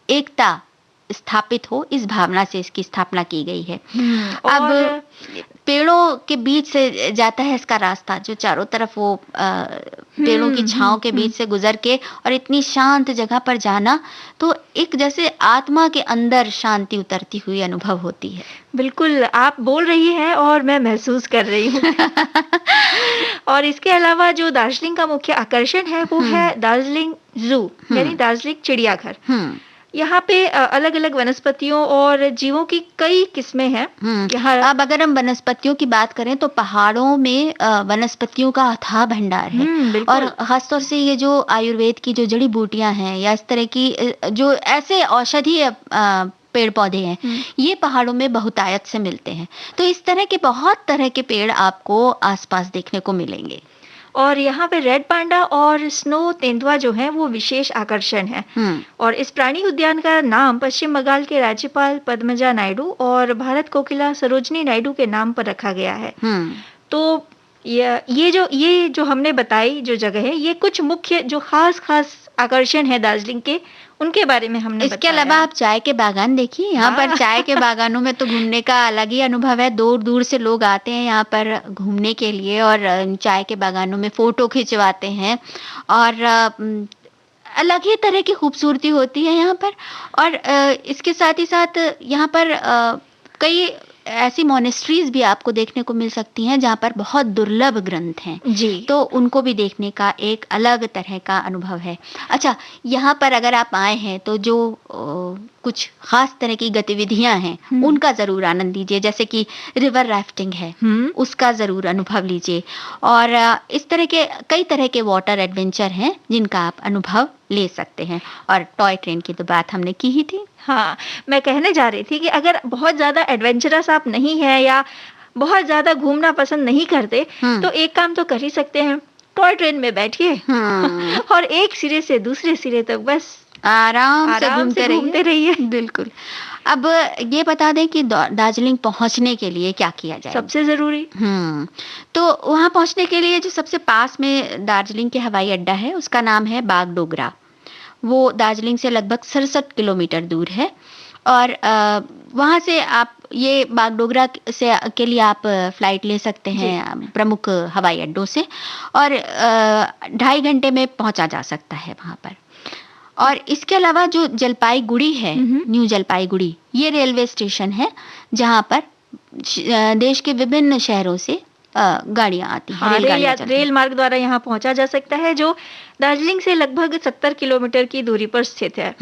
एकता स्थापित हो, इस भावना से इसकी स्थापना की गई है। अब पेड़ों के बीच से जाता है इसका रास्ता, जो चारों तरफ वो पेड़ों की छांव के बीच से गुजर के, और इतनी शांत जगह पर जाना तो एक जैसे आत्मा के अंदर शांति उतरती हुई अनुभव होती है। बिल्कुल, आप बोल रही हैं और मैं महसूस कर रही हूँ। और इसके अलावा जो दार्जिलिंग का मुख्य आकर्षण है वो है दार्जिलिंग जू, यानी दार्जिलिंग चिड़ियाघर। यहाँ पे अलग अलग वनस्पतियों और जीवों की कई किस्में हैं। अब अगर हम वनस्पतियों की बात करें तो पहाड़ों में वनस्पतियों का अथाह भंडार है, और खासतौर से ये जो आयुर्वेद की जो जड़ी बूटियां हैं या इस तरह की जो ऐसे औषधीय पेड़ पौधे हैं, ये पहाड़ों में बहुतायत से मिलते हैं। तो इस तरह के बहुत तरह के पेड़ आपको आसपास देखने को मिलेंगे। और यहाँ पे रेड पांडा और स्नो तेंदुआ जो हैं वो विशेष आकर्षण है। और इस प्राणी उद्यान का नाम पश्चिम बंगाल के राज्यपाल पद्मजा नायडू और भारत कोकिला सरोजनी नायडू के नाम पर रखा गया है। तो ये जो हमने बताई जो जगह है, ये कुछ मुख्य जो खास आकर्षण है दार्जिलिंग के, उनके बारे में हमने इसके अलावा आप चाय के बागान देखिए, यहाँ पर चाय के बागानों में तो घूमने का अलग ही अनुभव है। दूर दूर से लोग आते हैं यहाँ पर घूमने के लिए, और चाय के बागानों में फोटो खिंचवाते हैं, और अलग ही तरह की खूबसूरती होती है यहाँ पर। और इसके साथ ही साथ यहाँ पर कई ऐसी मोनेस्ट्रीज भी आपको देखने को मिल सकती हैं जहाँ पर बहुत दुर्लभ ग्रंथ हैं जी, तो उनको भी देखने का एक अलग तरह का अनुभव है। अच्छा, यहाँ पर अगर आप आए हैं तो जो कुछ खास तरह की गतिविधियां हैं उनका जरूर आनंद लीजिए, जैसे कि रिवर राफ्टिंग है, उसका जरूर अनुभव लीजिए, और इस तरह के कई तरह के वाटर एडवेंचर हैं जिनका आप अनुभव ले सकते हैं। और टॉय ट्रेन की तो बात हमने की ही थी। हाँ, मैं कहने जा रही थी कि अगर बहुत ज्यादा एडवेंचरस आप नहीं है या बहुत ज्यादा घूमना पसंद नहीं करते, तो एक काम तो कर ही सकते हैं, टॉय ट्रेन में बैठिए और एक सिरे से दूसरे सिरे तक बस आराम से घूमते रहिए। बिल्कुल। अब ये बता दें कि दार्जिलिंग पहुंचने के लिए क्या किया जाए। सबसे जरूरी तो वहां पहुंचने के लिए जो सबसे पास में दार्जिलिंग के हवाई अड्डा है उसका नाम है बागडोगरा। वो दार्जिलिंग से लगभग 67 किलोमीटर दूर है, और वहाँ से आप ये बागडोगरा से के लिए आप फ्लाइट ले सकते हैं प्रमुख हवाई अड्डों से, और 2.5 घंटे में पहुंचा जा सकता है वहाँ पर। और इसके अलावा जो जलपाईगुड़ी है, न्यू जलपाईगुड़ी, ये रेलवे स्टेशन है जहाँ पर देश के विभिन्न शहरों से गाड़ियाँ आती हैं, हाँ, रेलगाड़ियाँ चलती हैं। रेल मार्ग द्वारा यहाँ पहुँचा जा सकता है, जो दार्जिलिंग से लगभग 70 किलोमीटर की दूरी पर स्थित है।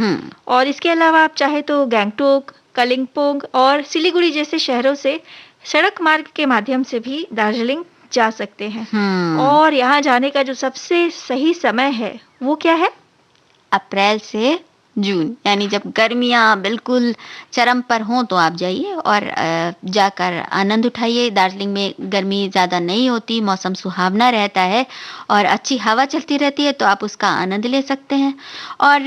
और इसके अलावा आप चाहे तो गैंगटोक, कलिंपोंग और सिलीगुड़ी जैसे शहरों से सड़क मार्ग के माध्यम से भी दार्जिलिंग जा सकते हैं। और यहाँ जाने का जो सबसे सही समय है, वो क्या है? अप्रैल से जून, यानी जब गर्मियाँ बिल्कुल चरम पर हों तो आप जाइए और जाकर आनंद उठाइए। दार्जिलिंग में गर्मी ज़्यादा नहीं होती, मौसम सुहावना रहता है और अच्छी हवा चलती रहती है, तो आप उसका आनंद ले सकते हैं। और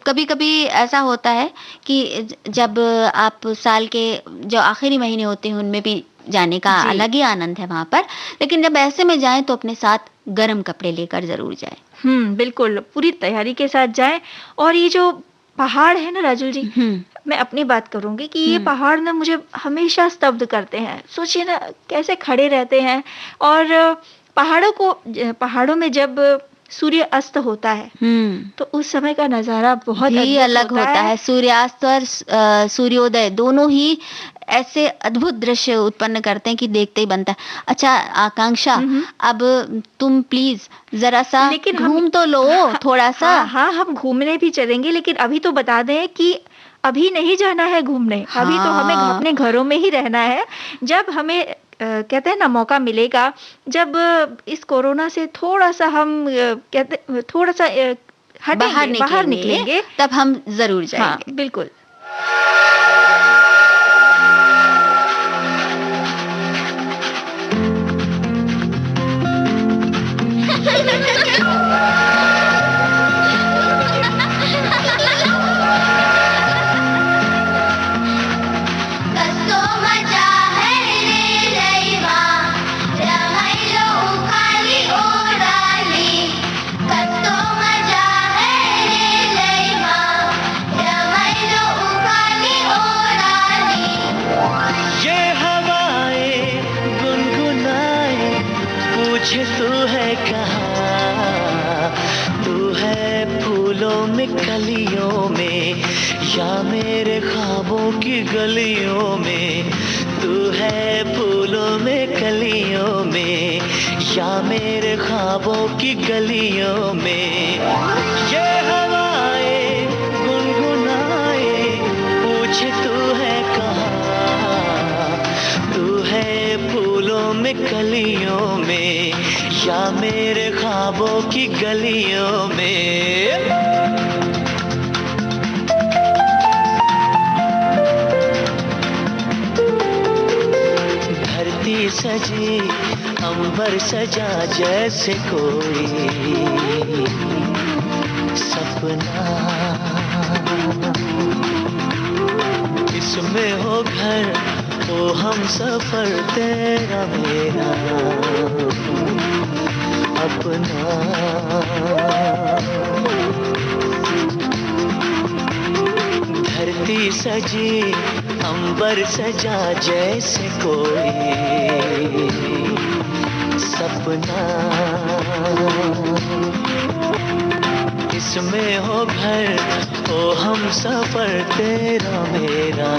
कभी-कभी ऐसा होता है कि जब आप साल के जो आखिरी महीने होते हैं, उनमें भी जाने का अलग ही आनंद है वहाँ पर। लेकिन जब ऐसे में जाएँ तो अपने साथ गर्म कपड़े लेकर ज़रूर जाएँ। बिल्कुल, पूरी तैयारी के साथ जाएँ। और ये जो पहाड़ है ना राजुल जी, मैं अपनी बात करूँगी कि ये पहाड़ ना मुझे हमेशा स्तब्ध करते हैं। सोचिए ना, कैसे खड़े रहते हैं और पहाड़ों में जब सूर्य अस्त होता है, तो उस समय का नज़ारा बहुत ही अलग होता है। सूर्यास्त और सूर्योदय दोनों ही ऐसे अद्भुत दृश्य उत्पन्न करते हैं कि देखते ही बनता है। अच्छा आकांक्षा, अब तुम प्लीज जरा सा घूम तो लो थोड़ा सा। हाँ, हम घूमने भी चलेंगे, लेकिन अभी तो बता दें कि अभी नहीं जाना है घूमने। अभी तो हमें अपने घरों में ही रहना है। जब हमें कहते हैं ना मौका मिलेगा, जब इस कोरोना से थोड़ा सा हम थोड़ा सा बाहर निकलेंगे, तब हम जरूर जाएंगे। हाँ, बिल्कुल। पूछे तू है कहाँ, तू है फूलों में कलियों में या मेरे ख्वाबों की गलियों में। तू है फूलों में कलियों में या मेरे ख्वाबों की गलियों में। ये हवाएं गुनगुनाए पूछे तू है कहाँ, तू है फूलों में कलियों में या मेरे ख्वाबों की गलियों में। धरती सजी अंबर सजा जैसे कोई सपना, इसमें हो घर तो हम सफर तेरा मेरा अपना। धरती सजी अंबर सजा जैसे कोई सपना, इसमें हो घर तो हम सफर तेरा मेरा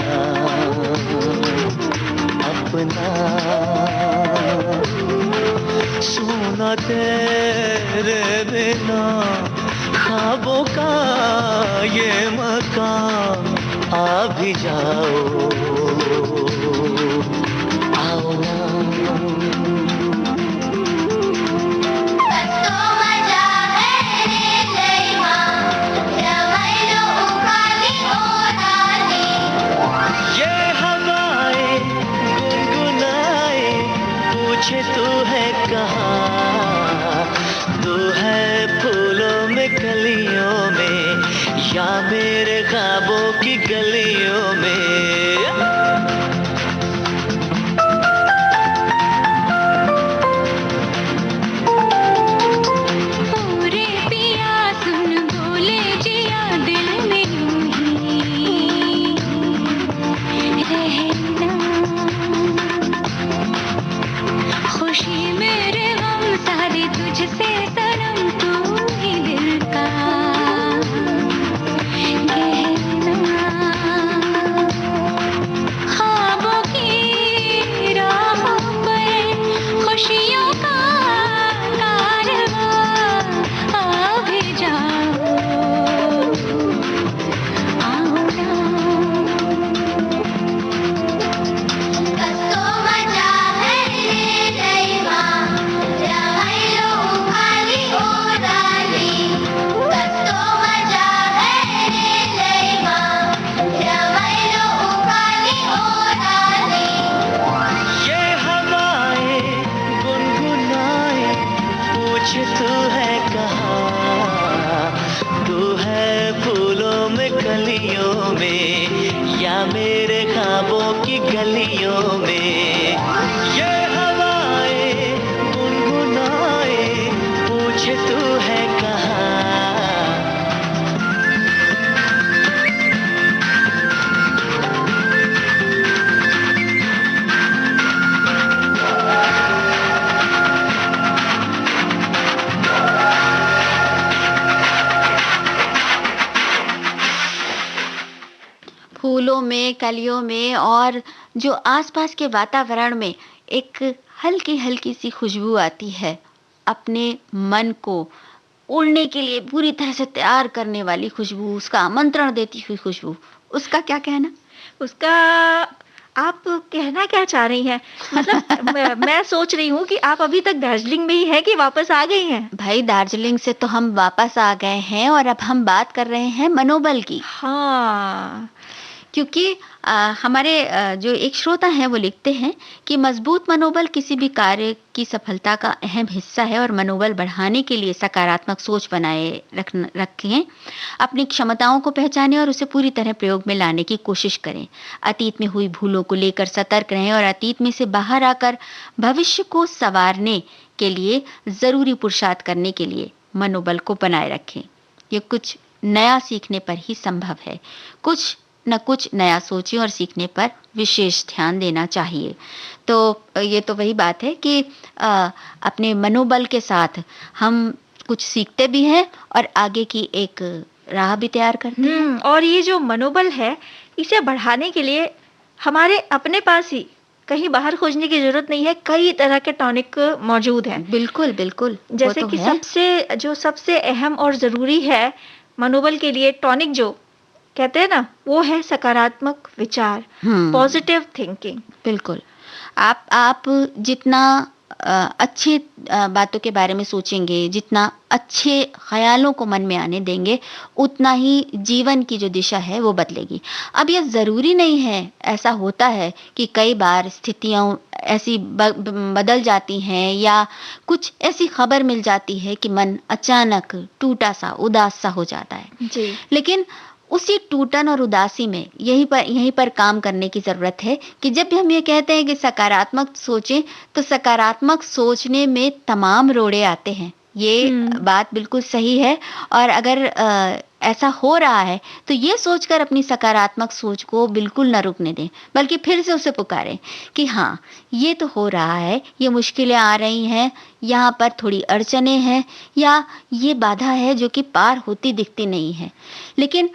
अपना। सुना तेरे बिना ख्वाबों का ये मकान, आ भी जाओ आओ ना। पूछे तू है कहाँ, तू है फूलों में कलियों में या मेरे ख्वाबों की गलियों में। गलियों में या मेरे ख्वाबों की गलियों में, ये हवाएं गुनगुनाए पूछे तू है कहाँ। फूलों में, कलियों में और जो आसपास के वातावरण में एक हल्की हल्की सी खुशबू आती है, अपने मन को उड़ने के लिए पूरी तरह से तैयार करने वाली खुशबू, उसका आमंत्रण देती हुई खुशबू, उसका क्या कहना? उसका आप कहना क्या चाह रही हैं? मतलब मैं सोच रही हूँ कि आप अभी तक दार्जिलिंग में ही हैं कि वापस आ गई हैं? भाई दार्जिलिंग से तो हम वापस आ गए हैं और अब हम बात कर रहे हैं मनोबल की। हाँ, क्योंकि हमारे जो एक श्रोता हैं वो लिखते हैं कि मजबूत मनोबल किसी भी कार्य की सफलता का अहम हिस्सा है और मनोबल बढ़ाने के लिए सकारात्मक सोच बनाए रखें, अपनी क्षमताओं को पहचानें और उसे पूरी तरह प्रयोग में लाने की कोशिश करें। अतीत में हुई भूलों को लेकर सतर्क रहें और अतीत में से बाहर आकर भविष्य को संवारने के लिए जरूरी पुरुषार्थ करने के लिए मनोबल को बनाए रखें। ये कुछ नया सीखने पर ही संभव है। कुछ न कुछ नया सोचें और सीखने पर विशेष ध्यान देना चाहिए। तो ये तो वही बात है कि अपने मनोबल के साथ हम कुछ सीखते भी हैं और आगे की एक राह भी तैयार करते हैं। और ये जो मनोबल है, इसे बढ़ाने के लिए हमारे अपने पास ही, कहीं बाहर खोजने की जरूरत नहीं है, कई तरह के टॉनिक मौजूद हैं। बिल्कुल बिल्कुल, जैसे कि सबसे अहम और जरूरी है मनोबल के लिए टॉनिक, जो कहते हैं ना, वो है सकारात्मक विचार, पॉजिटिव थिंकिंग। बिल्कुल, आप जितना अच्छे बातों के बारे में सोचेंगे, जितना अच्छे ख्यालों को मन में आने देंगे, उतना ही जीवन की जो दिशा है वो बदलेगी। अब यह ज़रूरी नहीं है, ऐसा होता है कि कई बार स्थितियाँ ऐसी बदल जाती हैं या कुछ ऐसी खबर मिल जाती है कि मन अचानक टूटा सा, उदास सा हो जाता है जी। लेकिन उसी टूटन और उदासी में यहीं पर काम करने की जरूरत है कि जब भी हम ये कहते हैं कि सकारात्मक सोचें, तो सकारात्मक सोचने में तमाम रोड़े आते हैं। ये बात बिल्कुल सही है। और अगर ऐसा हो रहा है तो ये सोचकर अपनी सकारात्मक सोच को बिल्कुल न रुकने दें, बल्कि फिर से उसे पुकारें कि हाँ, ये तो हो रहा है, ये मुश्किलें आ रही हैं, यहाँ पर थोड़ी अड़चने हैं या ये बाधा है जो कि पार होती दिखती नहीं है, लेकिन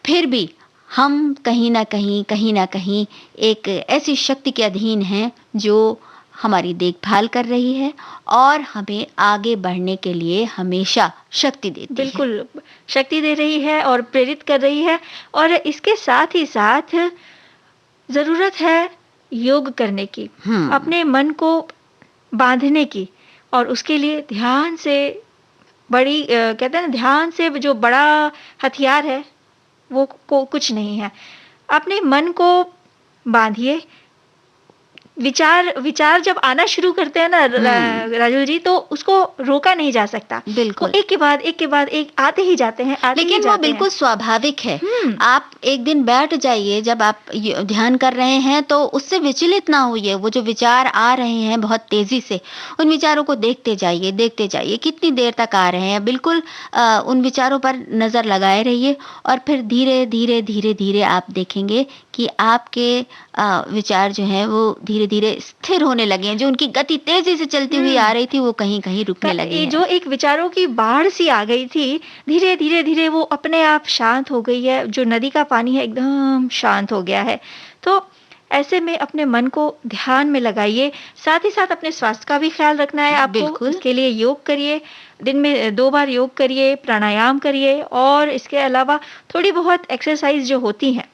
फिर भी हम कहीं ना कहीं एक ऐसी शक्ति के अधीन हैं जो हमारी देखभाल कर रही है और हमें आगे बढ़ने के लिए हमेशा शक्ति देती है। बिल्कुल, शक्ति दे रही है और प्रेरित कर रही है। और इसके साथ ही साथ जरूरत है योग करने की, अपने मन को बांधने की, और उसके लिए ध्यान से कहते हैं ना, ध्यान से जो बड़ा हथियार है वो कुछ नहीं है। अपने मन को बांधिए। विचार जब आना शुरू करते हैं ना राजू जी, तो उसको रोका नहीं जा सकता। बिल्कुल, एक के बाद एक आते ही जाते हैं, लेकिन वो बिल्कुल स्वाभाविक है। आप एक दिन बैठ जाइए, जब आप ध्यान कर रहे हैं तो उससे विचलित ना होइए। वो जो विचार आ रहे हैं बहुत तेजी से, उन विचारों को देखते जाइए कितनी देर तक आ रहे हैं। बिल्कुल उन विचारों पर नजर लगाए रहिए और फिर धीरे धीरे आप देखेंगे कि आपके विचार जो हैं वो धीरे धीरे स्थिर होने लगे हैं। जो उनकी गति तेजी से चलती हुई आ रही थी, वो कहीं रुकने लगी है। जो एक विचारों की बाढ़ सी आ गई थी, धीरे वो अपने आप शांत हो गई है। जो नदी का पानी है एकदम शांत हो गया है। तो ऐसे में अपने मन को ध्यान में लगाइए। साथ ही साथ अपने स्वास्थ्य का भी ख्याल रखना है आपको। इसके लिए योग करिए, दिन में 2 बार योग करिए, प्राणायाम करिए, और इसके अलावा थोड़ी बहुत एक्सरसाइज जो होती हैं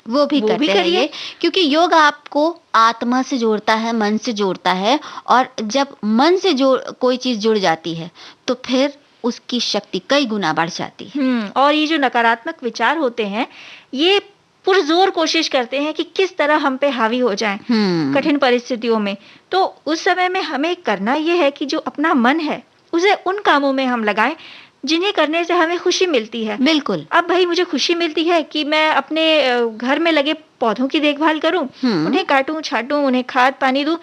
वो भी करते रहिए, क्योंकि योग आपको आत्मा से जोड़ता है, मन से जोड़ता है। और जब मन से कोई चीज जुड़ जाती है तो फिर उसकी शक्ति कई गुना बढ़ जाती है। और ये जो नकारात्मक विचार होते हैं, ये पुरजोर कोशिश करते हैं कि किस तरह हम पे हावी हो जाएं कठिन परिस्थितियों में। तो उस समय में हमें करना ये है कि जो अपना मन है उसे उन कामों में हम लगाएं जिन्हें करने से हमें खुशी मिलती है। बिल्कुल। अब भई मुझे खुशी मिलती है कि मैं अपने घर में लगे पौधों की देखभाल करूँ, उन्हें काटूँ-छाँटूँ, उन्हें खाद-पानी दूँ,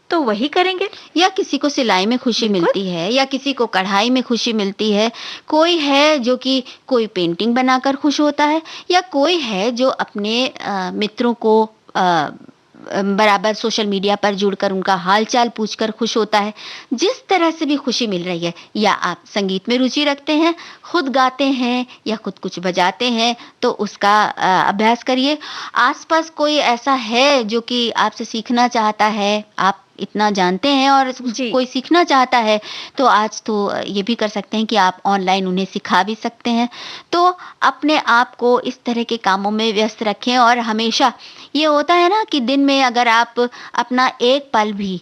तो वही करेंगे। या किसी को सिलाई में खुशी बिल्कुल। मिलती है, या किसी को कढ़ाई में खुशी मिलती है, कोई है जो कि कोई पेंटिंग बनाकर खुश होता है, या कोई है जो अपने मित्रों को बराबर सोशल मीडिया पर जुड़कर उनका हाल-चाल पूछकर खुश होता है। जिस तरह से भी खुशी मिल रही है, या आप संगीत में रुचि रखते हैं, खुद गाते हैं या खुद कुछ बजाते हैं, तो उसका अभ्यास करिए। आस-पास कोई ऐसा है जो कि आपसे सीखना चाहता है, आप इतना जानते हैं और जी। कोई सीखना चाहता है, तो आज तो ये भी कर सकते हैं कि आप ऑनलाइन उन्हें सिखा भी सकते हैं। तो अपने आप को इस तरह के कामों में व्यस्त रखें, और हमेशा ये होता है ना कि दिन में अगर आप अपना एक पल भी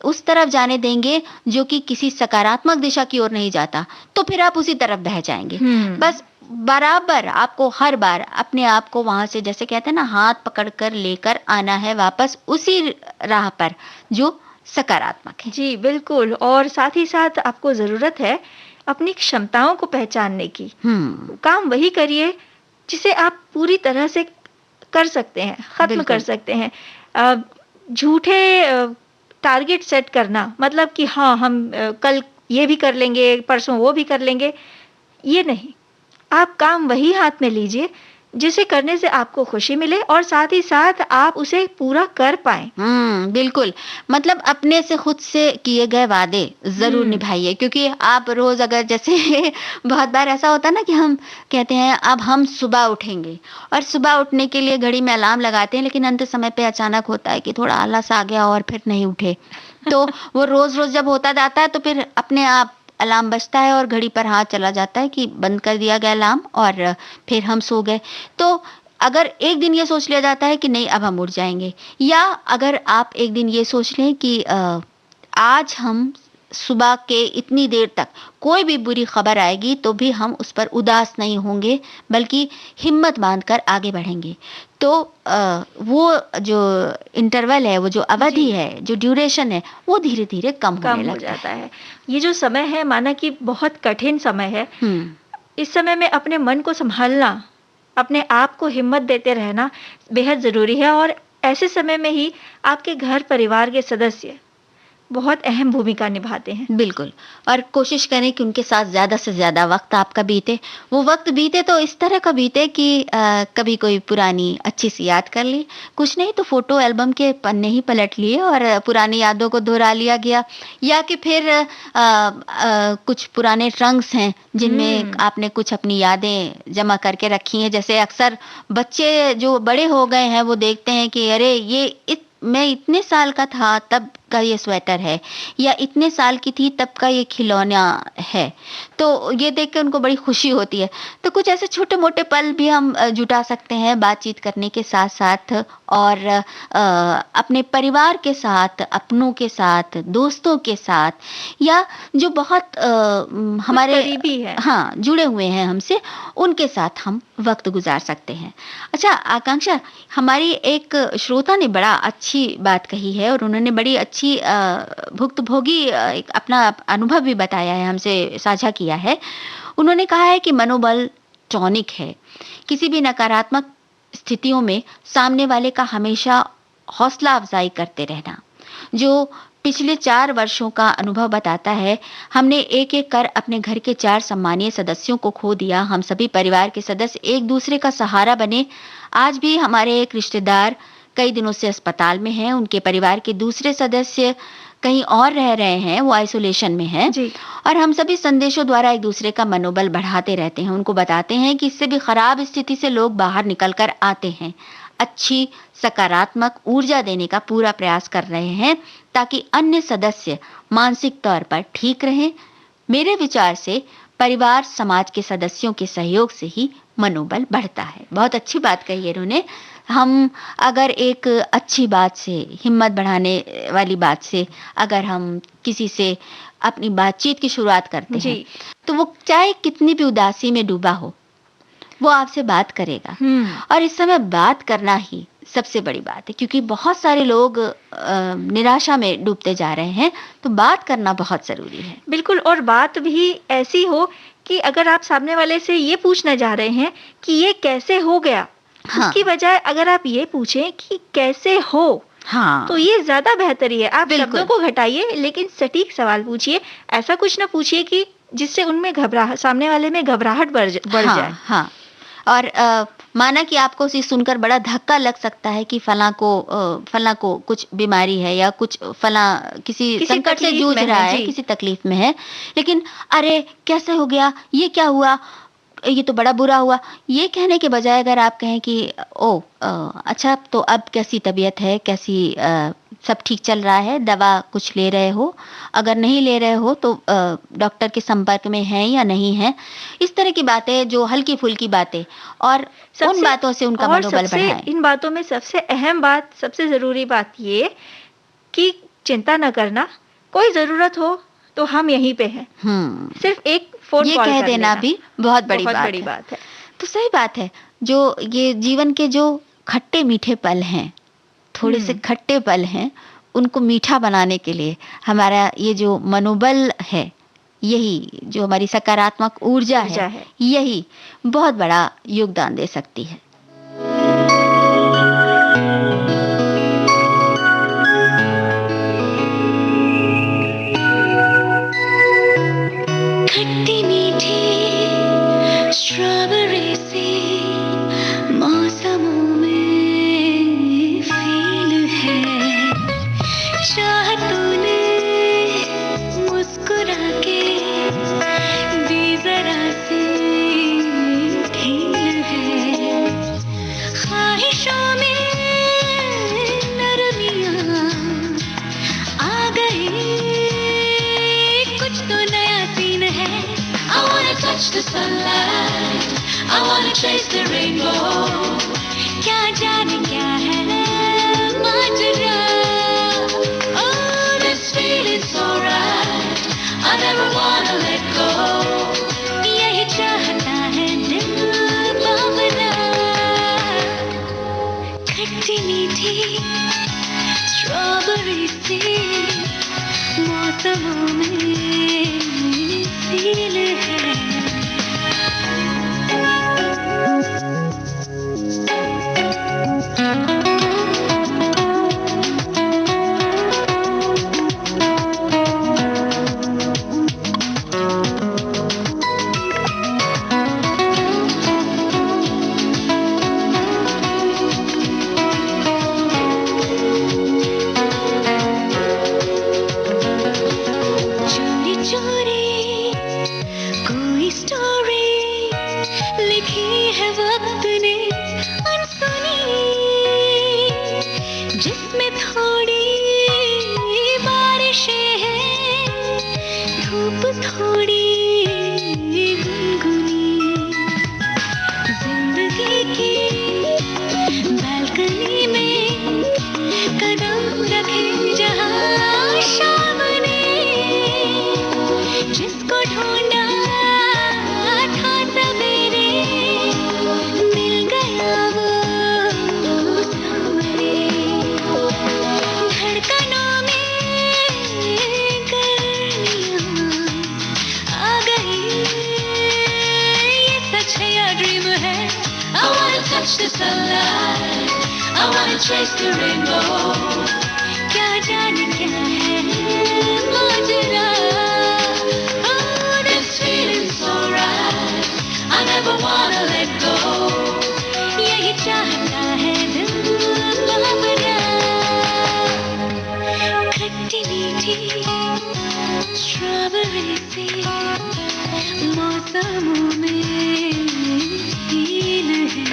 उस तरफ जाने देंगे जो कि किसी सकारात्मक दिशा की ओर नहीं जाता, तो फिर आप उसी तरफ बह जाएँगे। बस बराबर आपको हर बार अपने आप को वहाँ से, जैसे कहते हैं ना, हाथ पकड़ कर लेकर आना है वापस उसी राह पर जो सकारात्मक है। जी, बिल्कुल। और साथ ही साथ आपको ज़रूरत है अपनी क्षमताओं को पहचानने की। काम वही करिए जिसे आप पूरी तरह से कर सकते हैं, ख़त्म कर बिल्कुल। सकते हैं। झूठे टारगेट सेट करना, मतलब कि हाँ, हम कल ये भी कर लेंगे, परसों वो भी कर लेंगे, ये नहीं। आप काम वही हाथ में लीजिए जिसे करने से आपको खुशी मिले और साथ ही साथ आप उसे पूरा कर पाएँ। बिल्कुल। मतलब अपने से खुद से किए गए वादे ज़रूर निभाइए, क्योंकि आप रोज़ अगर जैसे बहुत बार ऐसा होता है ना कि हम कहते हैं अब हम सुबह उठेंगे, और सुबह उठने के लिए घड़ी में अलार्म लगाते हैं, लेकिन अंत समय पे अचानक होता है कि थोड़ा आलस आ गया और फिर नहीं उठे। तो वो रोज़-रोज़ जब होता जाता है, तो फिर अपने आप अलार्म बजता है और घड़ी पर हाथ चला जाता है कि बंद कर दिया गया अलार्म, और फिर हम सो गए। तो अगर एक दिन ये सोच लिया जाता है कि नहीं अब हम उठ जाएँगे, या अगर आप एक दिन ये सोच लें कि आज हम सुबह के इतनी देर तक कोई भी बुरी खबर आएगी तो भी हम उस पर उदास नहीं होंगे, बल्कि हिम्मत बाँधकर आगे बढ़ेंगे। तो वो जो इंटरवल है, वो जो अवधि है, जो ड्यूरेशन है, वो धीरे-धीरे कम कम होने हो लगता जाता है। है। ये जो समय है माना कि बहुत कठिन समय है। हुँ। इस समय में अपने मन को सँभालना, अपने आप को हिम्मत देते रहना बेहद ज़रूरी है, और ऐसे समय में ही आपके घर परिवार के सदस्य बहुत अहम भूमिका निभाते हैं। बिल्कुल। और कोशिश करें कि उनके साथ ज़्यादा से ज़्यादा वक़्त आपका बीते। वो वक़्त बीते तो इस तरह का बीते कि कभी कोई पुरानी अच्छी-सी याद कर ली, कुछ नहीं तो फ़ोटो एल्बम के पन्ने ही पलट लिए और पुरानी यादों को दोहरा लिया गया, या कि फिर कुछ पुराने ट्रंक्स हैं जिनमें आपने कुछ अपनी यादें जमा करके रखी हैं। जैसे अक्सर बच्चे जो बड़े हो गए हैं, वो देखते हैं कि अरे ये मैं इतने साल का था तब का ये स्वेटर है, या इतने साल की थी तब का ये खिलौना है, तो ये देख के उनको बड़ी खुशी होती है। तो कुछ ऐसे छोटे-मोटे पल भी हम जुटा सकते हैं बातचीत करने के साथ-साथ, और अपने परिवार के साथ, अपनों के साथ, दोस्तों के साथ, या जो बहुत हमारे करीबी है। हाँ, जुड़े हुए हैं हमसे, उनके साथ हम वक़्त गुज़ार सकते हैं। अच्छा आकांक्षा, हमारी एक श्रोता ने बड़ा अच्छी बात कही है, और उन्होंने बड़ी अच्छी भुक्तभोगी एक अपना अनुभव भी बताया है, हमसे साझा किया है। उन्होंने कहा है कि मनोबल टॉनिक है। किसी भी नकारात्मक स्थितियों में सामने वाले का हमेशा हौसला अफ़ज़ाई करते रहना। जो पिछले 4 वर्षों का अनुभव बताता है, हमने एक-एक कर अपने घर के 4 सम्मानीय सदस्यों को खो दिया। हम सभी परिवार के सदस्य एक-दूसरे का सहारा बने। आज भी हमारे एक रिश्तेदार कई दिनों से अस्पताल में हैं, उनके परिवार के दूसरे सदस्य कहीं और रह रहे हैं, वो आइसोलेशन में हैं, जी। और हम सभी संदेशों द्वारा एक-दूसरे का मनोबल बढ़ाते रहते हैं। उनको बताते हैं कि इससे भी खराब स्थिति से लोग बाहर निकल कर आते हैं। अच्छी सकारात्मक ऊर्जा देने का पूरा प्रयास कर रहे हैं ताकि अन्य सदस्य मानसिक तौर पर ठीक रहें। मेरे विचार से परिवार समाज के सदस्यों के सहयोग से ही मनोबल बढ़ता है। बहुत अच्छी बात कही है इन्होंने। हम अगर एक अच्छी बात से, हिम्मत बढ़ाने वाली बात से अगर हम किसी से अपनी बातचीत की शुरुआत करते हैं, तो वो चाहे कितनी भी उदासी में डूबा हो, वो आपसे बात करेगा। और इस समय बात करना ही सबसे बड़ी बात है, क्योंकि बहुत सारे लोग निराशा में डूबते जा रहे हैं, तो बात करना बहुत ज़रूरी है। बिल्कुल, और बात भी ऐसी हो कि अगर आप सामने वाले से ये पूछना चाह रहे हैं कि ये कैसे हो गया, हाँ, उसकी बजाय अगर आप ये पूछें कि कैसे हो, हाँ, तो ये ज़्यादा बेहतरी है। आप बिल्कुल। शब्दों को घटाइए लेकिन सटीक सवाल पूछिए। ऐसा कुछ ना पूछिए कि जिससे उनमें सामने वाले में घबराहट बढ़ हाँ, जाए। हाँ। और माना कि आपको उसे सुनकर बड़ा धक्का लग सकता है कि फलां को कुछ बीमारी है या कुछ फलां किसी किसी संकट से तकलीफ जूझ में है, रहा है, जी। किसी तकलीफ में है। लेकिन अरे! कैसे हो गया? ये क्या हुआ? ये तो बड़ा बुरा हुआ। ये कहने के बजाय अगर आप कहें कि अच्छा तो अब कैसी तबीयत है? सब ठीक चल रहा है? दवा कुछ ले रहे हो? अगर नहीं ले रहे हो तो डॉक्टर के संपर्क में हैं या नहीं हैं? इस तरह की बातें, जो हल्की-फुल्की बातें, और उन सबसे बातों से उनका और मनोबल सबसे बढ़ाएँ। इन बातों में सबसे अहम बात, सबसे ज़रूरी बात ये कि चिंता न करना, कोई ज़रूरत हो तो हम यहीं पे हैं। सिर्फ़ एक फ़ोन ये कॉल कह कर देना लेना, भी बहुत बड़ी बहुत बात बड़ी है। बात है। तो सही बात है, जो ये जीवन के जो खट्टे-मीठे पल हैं, थोड़े से हुँ। खट्टे पल हैं, उनको मीठा बनाने के लिए हमारा ये जो मनोबल है, यही जो हमारी सकारात्मक ऊर्जा ऊर्जा है, है। यही बहुत बड़ा योगदान दे सकती है। खट्टी मीठी स्ट्रॉबेरी सी मौसमों में फील है। चाह तूने मुस्कुरा के दी जरा सी ढील है। ख्वाहिशों में नरमियाँ आ गई, कुछ तो नया सीन है। I wanna touch the sunlight, I wanna chase the rainbow. क्या जाने क्या है माजरा। Oh, this feeling's so right, I never wanna let go. यही चाहता है दिल बावरा। खट्टी मीठी स्ट्रॉबेरी सी मौसमों में फील है। चोरी चोरी कोई स्टोरी लिखी है वक्त ने अनसुनी, जिसमें थोड़ी बारिशें हैं, धूप थोड़ी गुनगुनी। जिंदगी की बालकनी में कदम रखे जहाँ शाम ने, जिसको ढूंढा था सवेरे, मिल गया वो सामने। धड़कनों में गर्मियाँ आ गई, ये सच है या ड्रीम है। I wanna touch the sunlight, I wanna chase the rainbow. क्या जाने क्या है माजरा। Oh, this feeling's so right, I never wanna let go. यही चाहता है दिल बावरा। खट्टी मीठी स्ट्रॉबेरी सी मौसमों में फील है।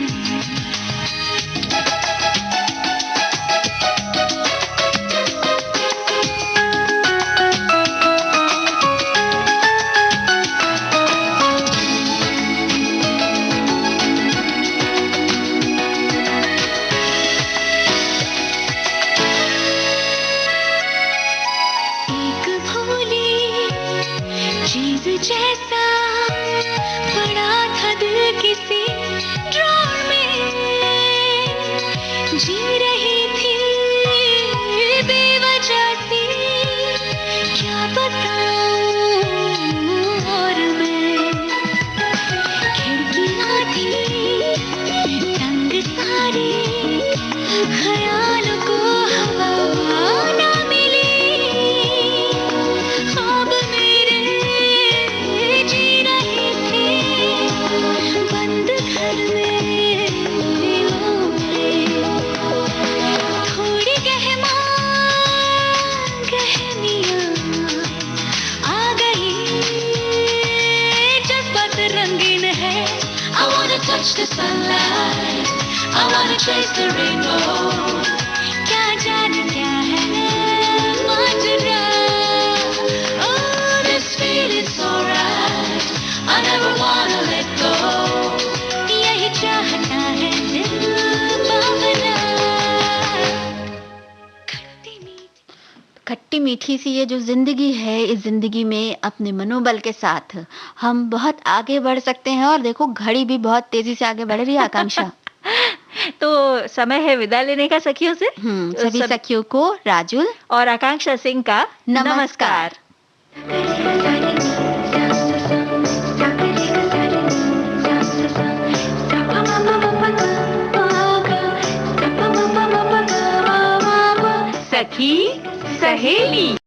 night. I wanna chase the rainbow. क्या जाने क्या है माजरा. Oh, this feeling's so right. I never wanna let go. यही चाहता है दिल बावरा. खट्टी मीठी सी ये जो ज़िंदगी है, इस ज़िंदगी में अपने मनोबल के साथ हम बहुत आगे बढ़ सकते हैं और देखो घड़ी भी बहुत तेज़ी से आगे बढ़ रही है आकांक्षा। तो समय है विदा लेने का सखियों से। सभी सखियों को राजुल और आकांक्षा सिंह का नमस्कार। सखी सहेली।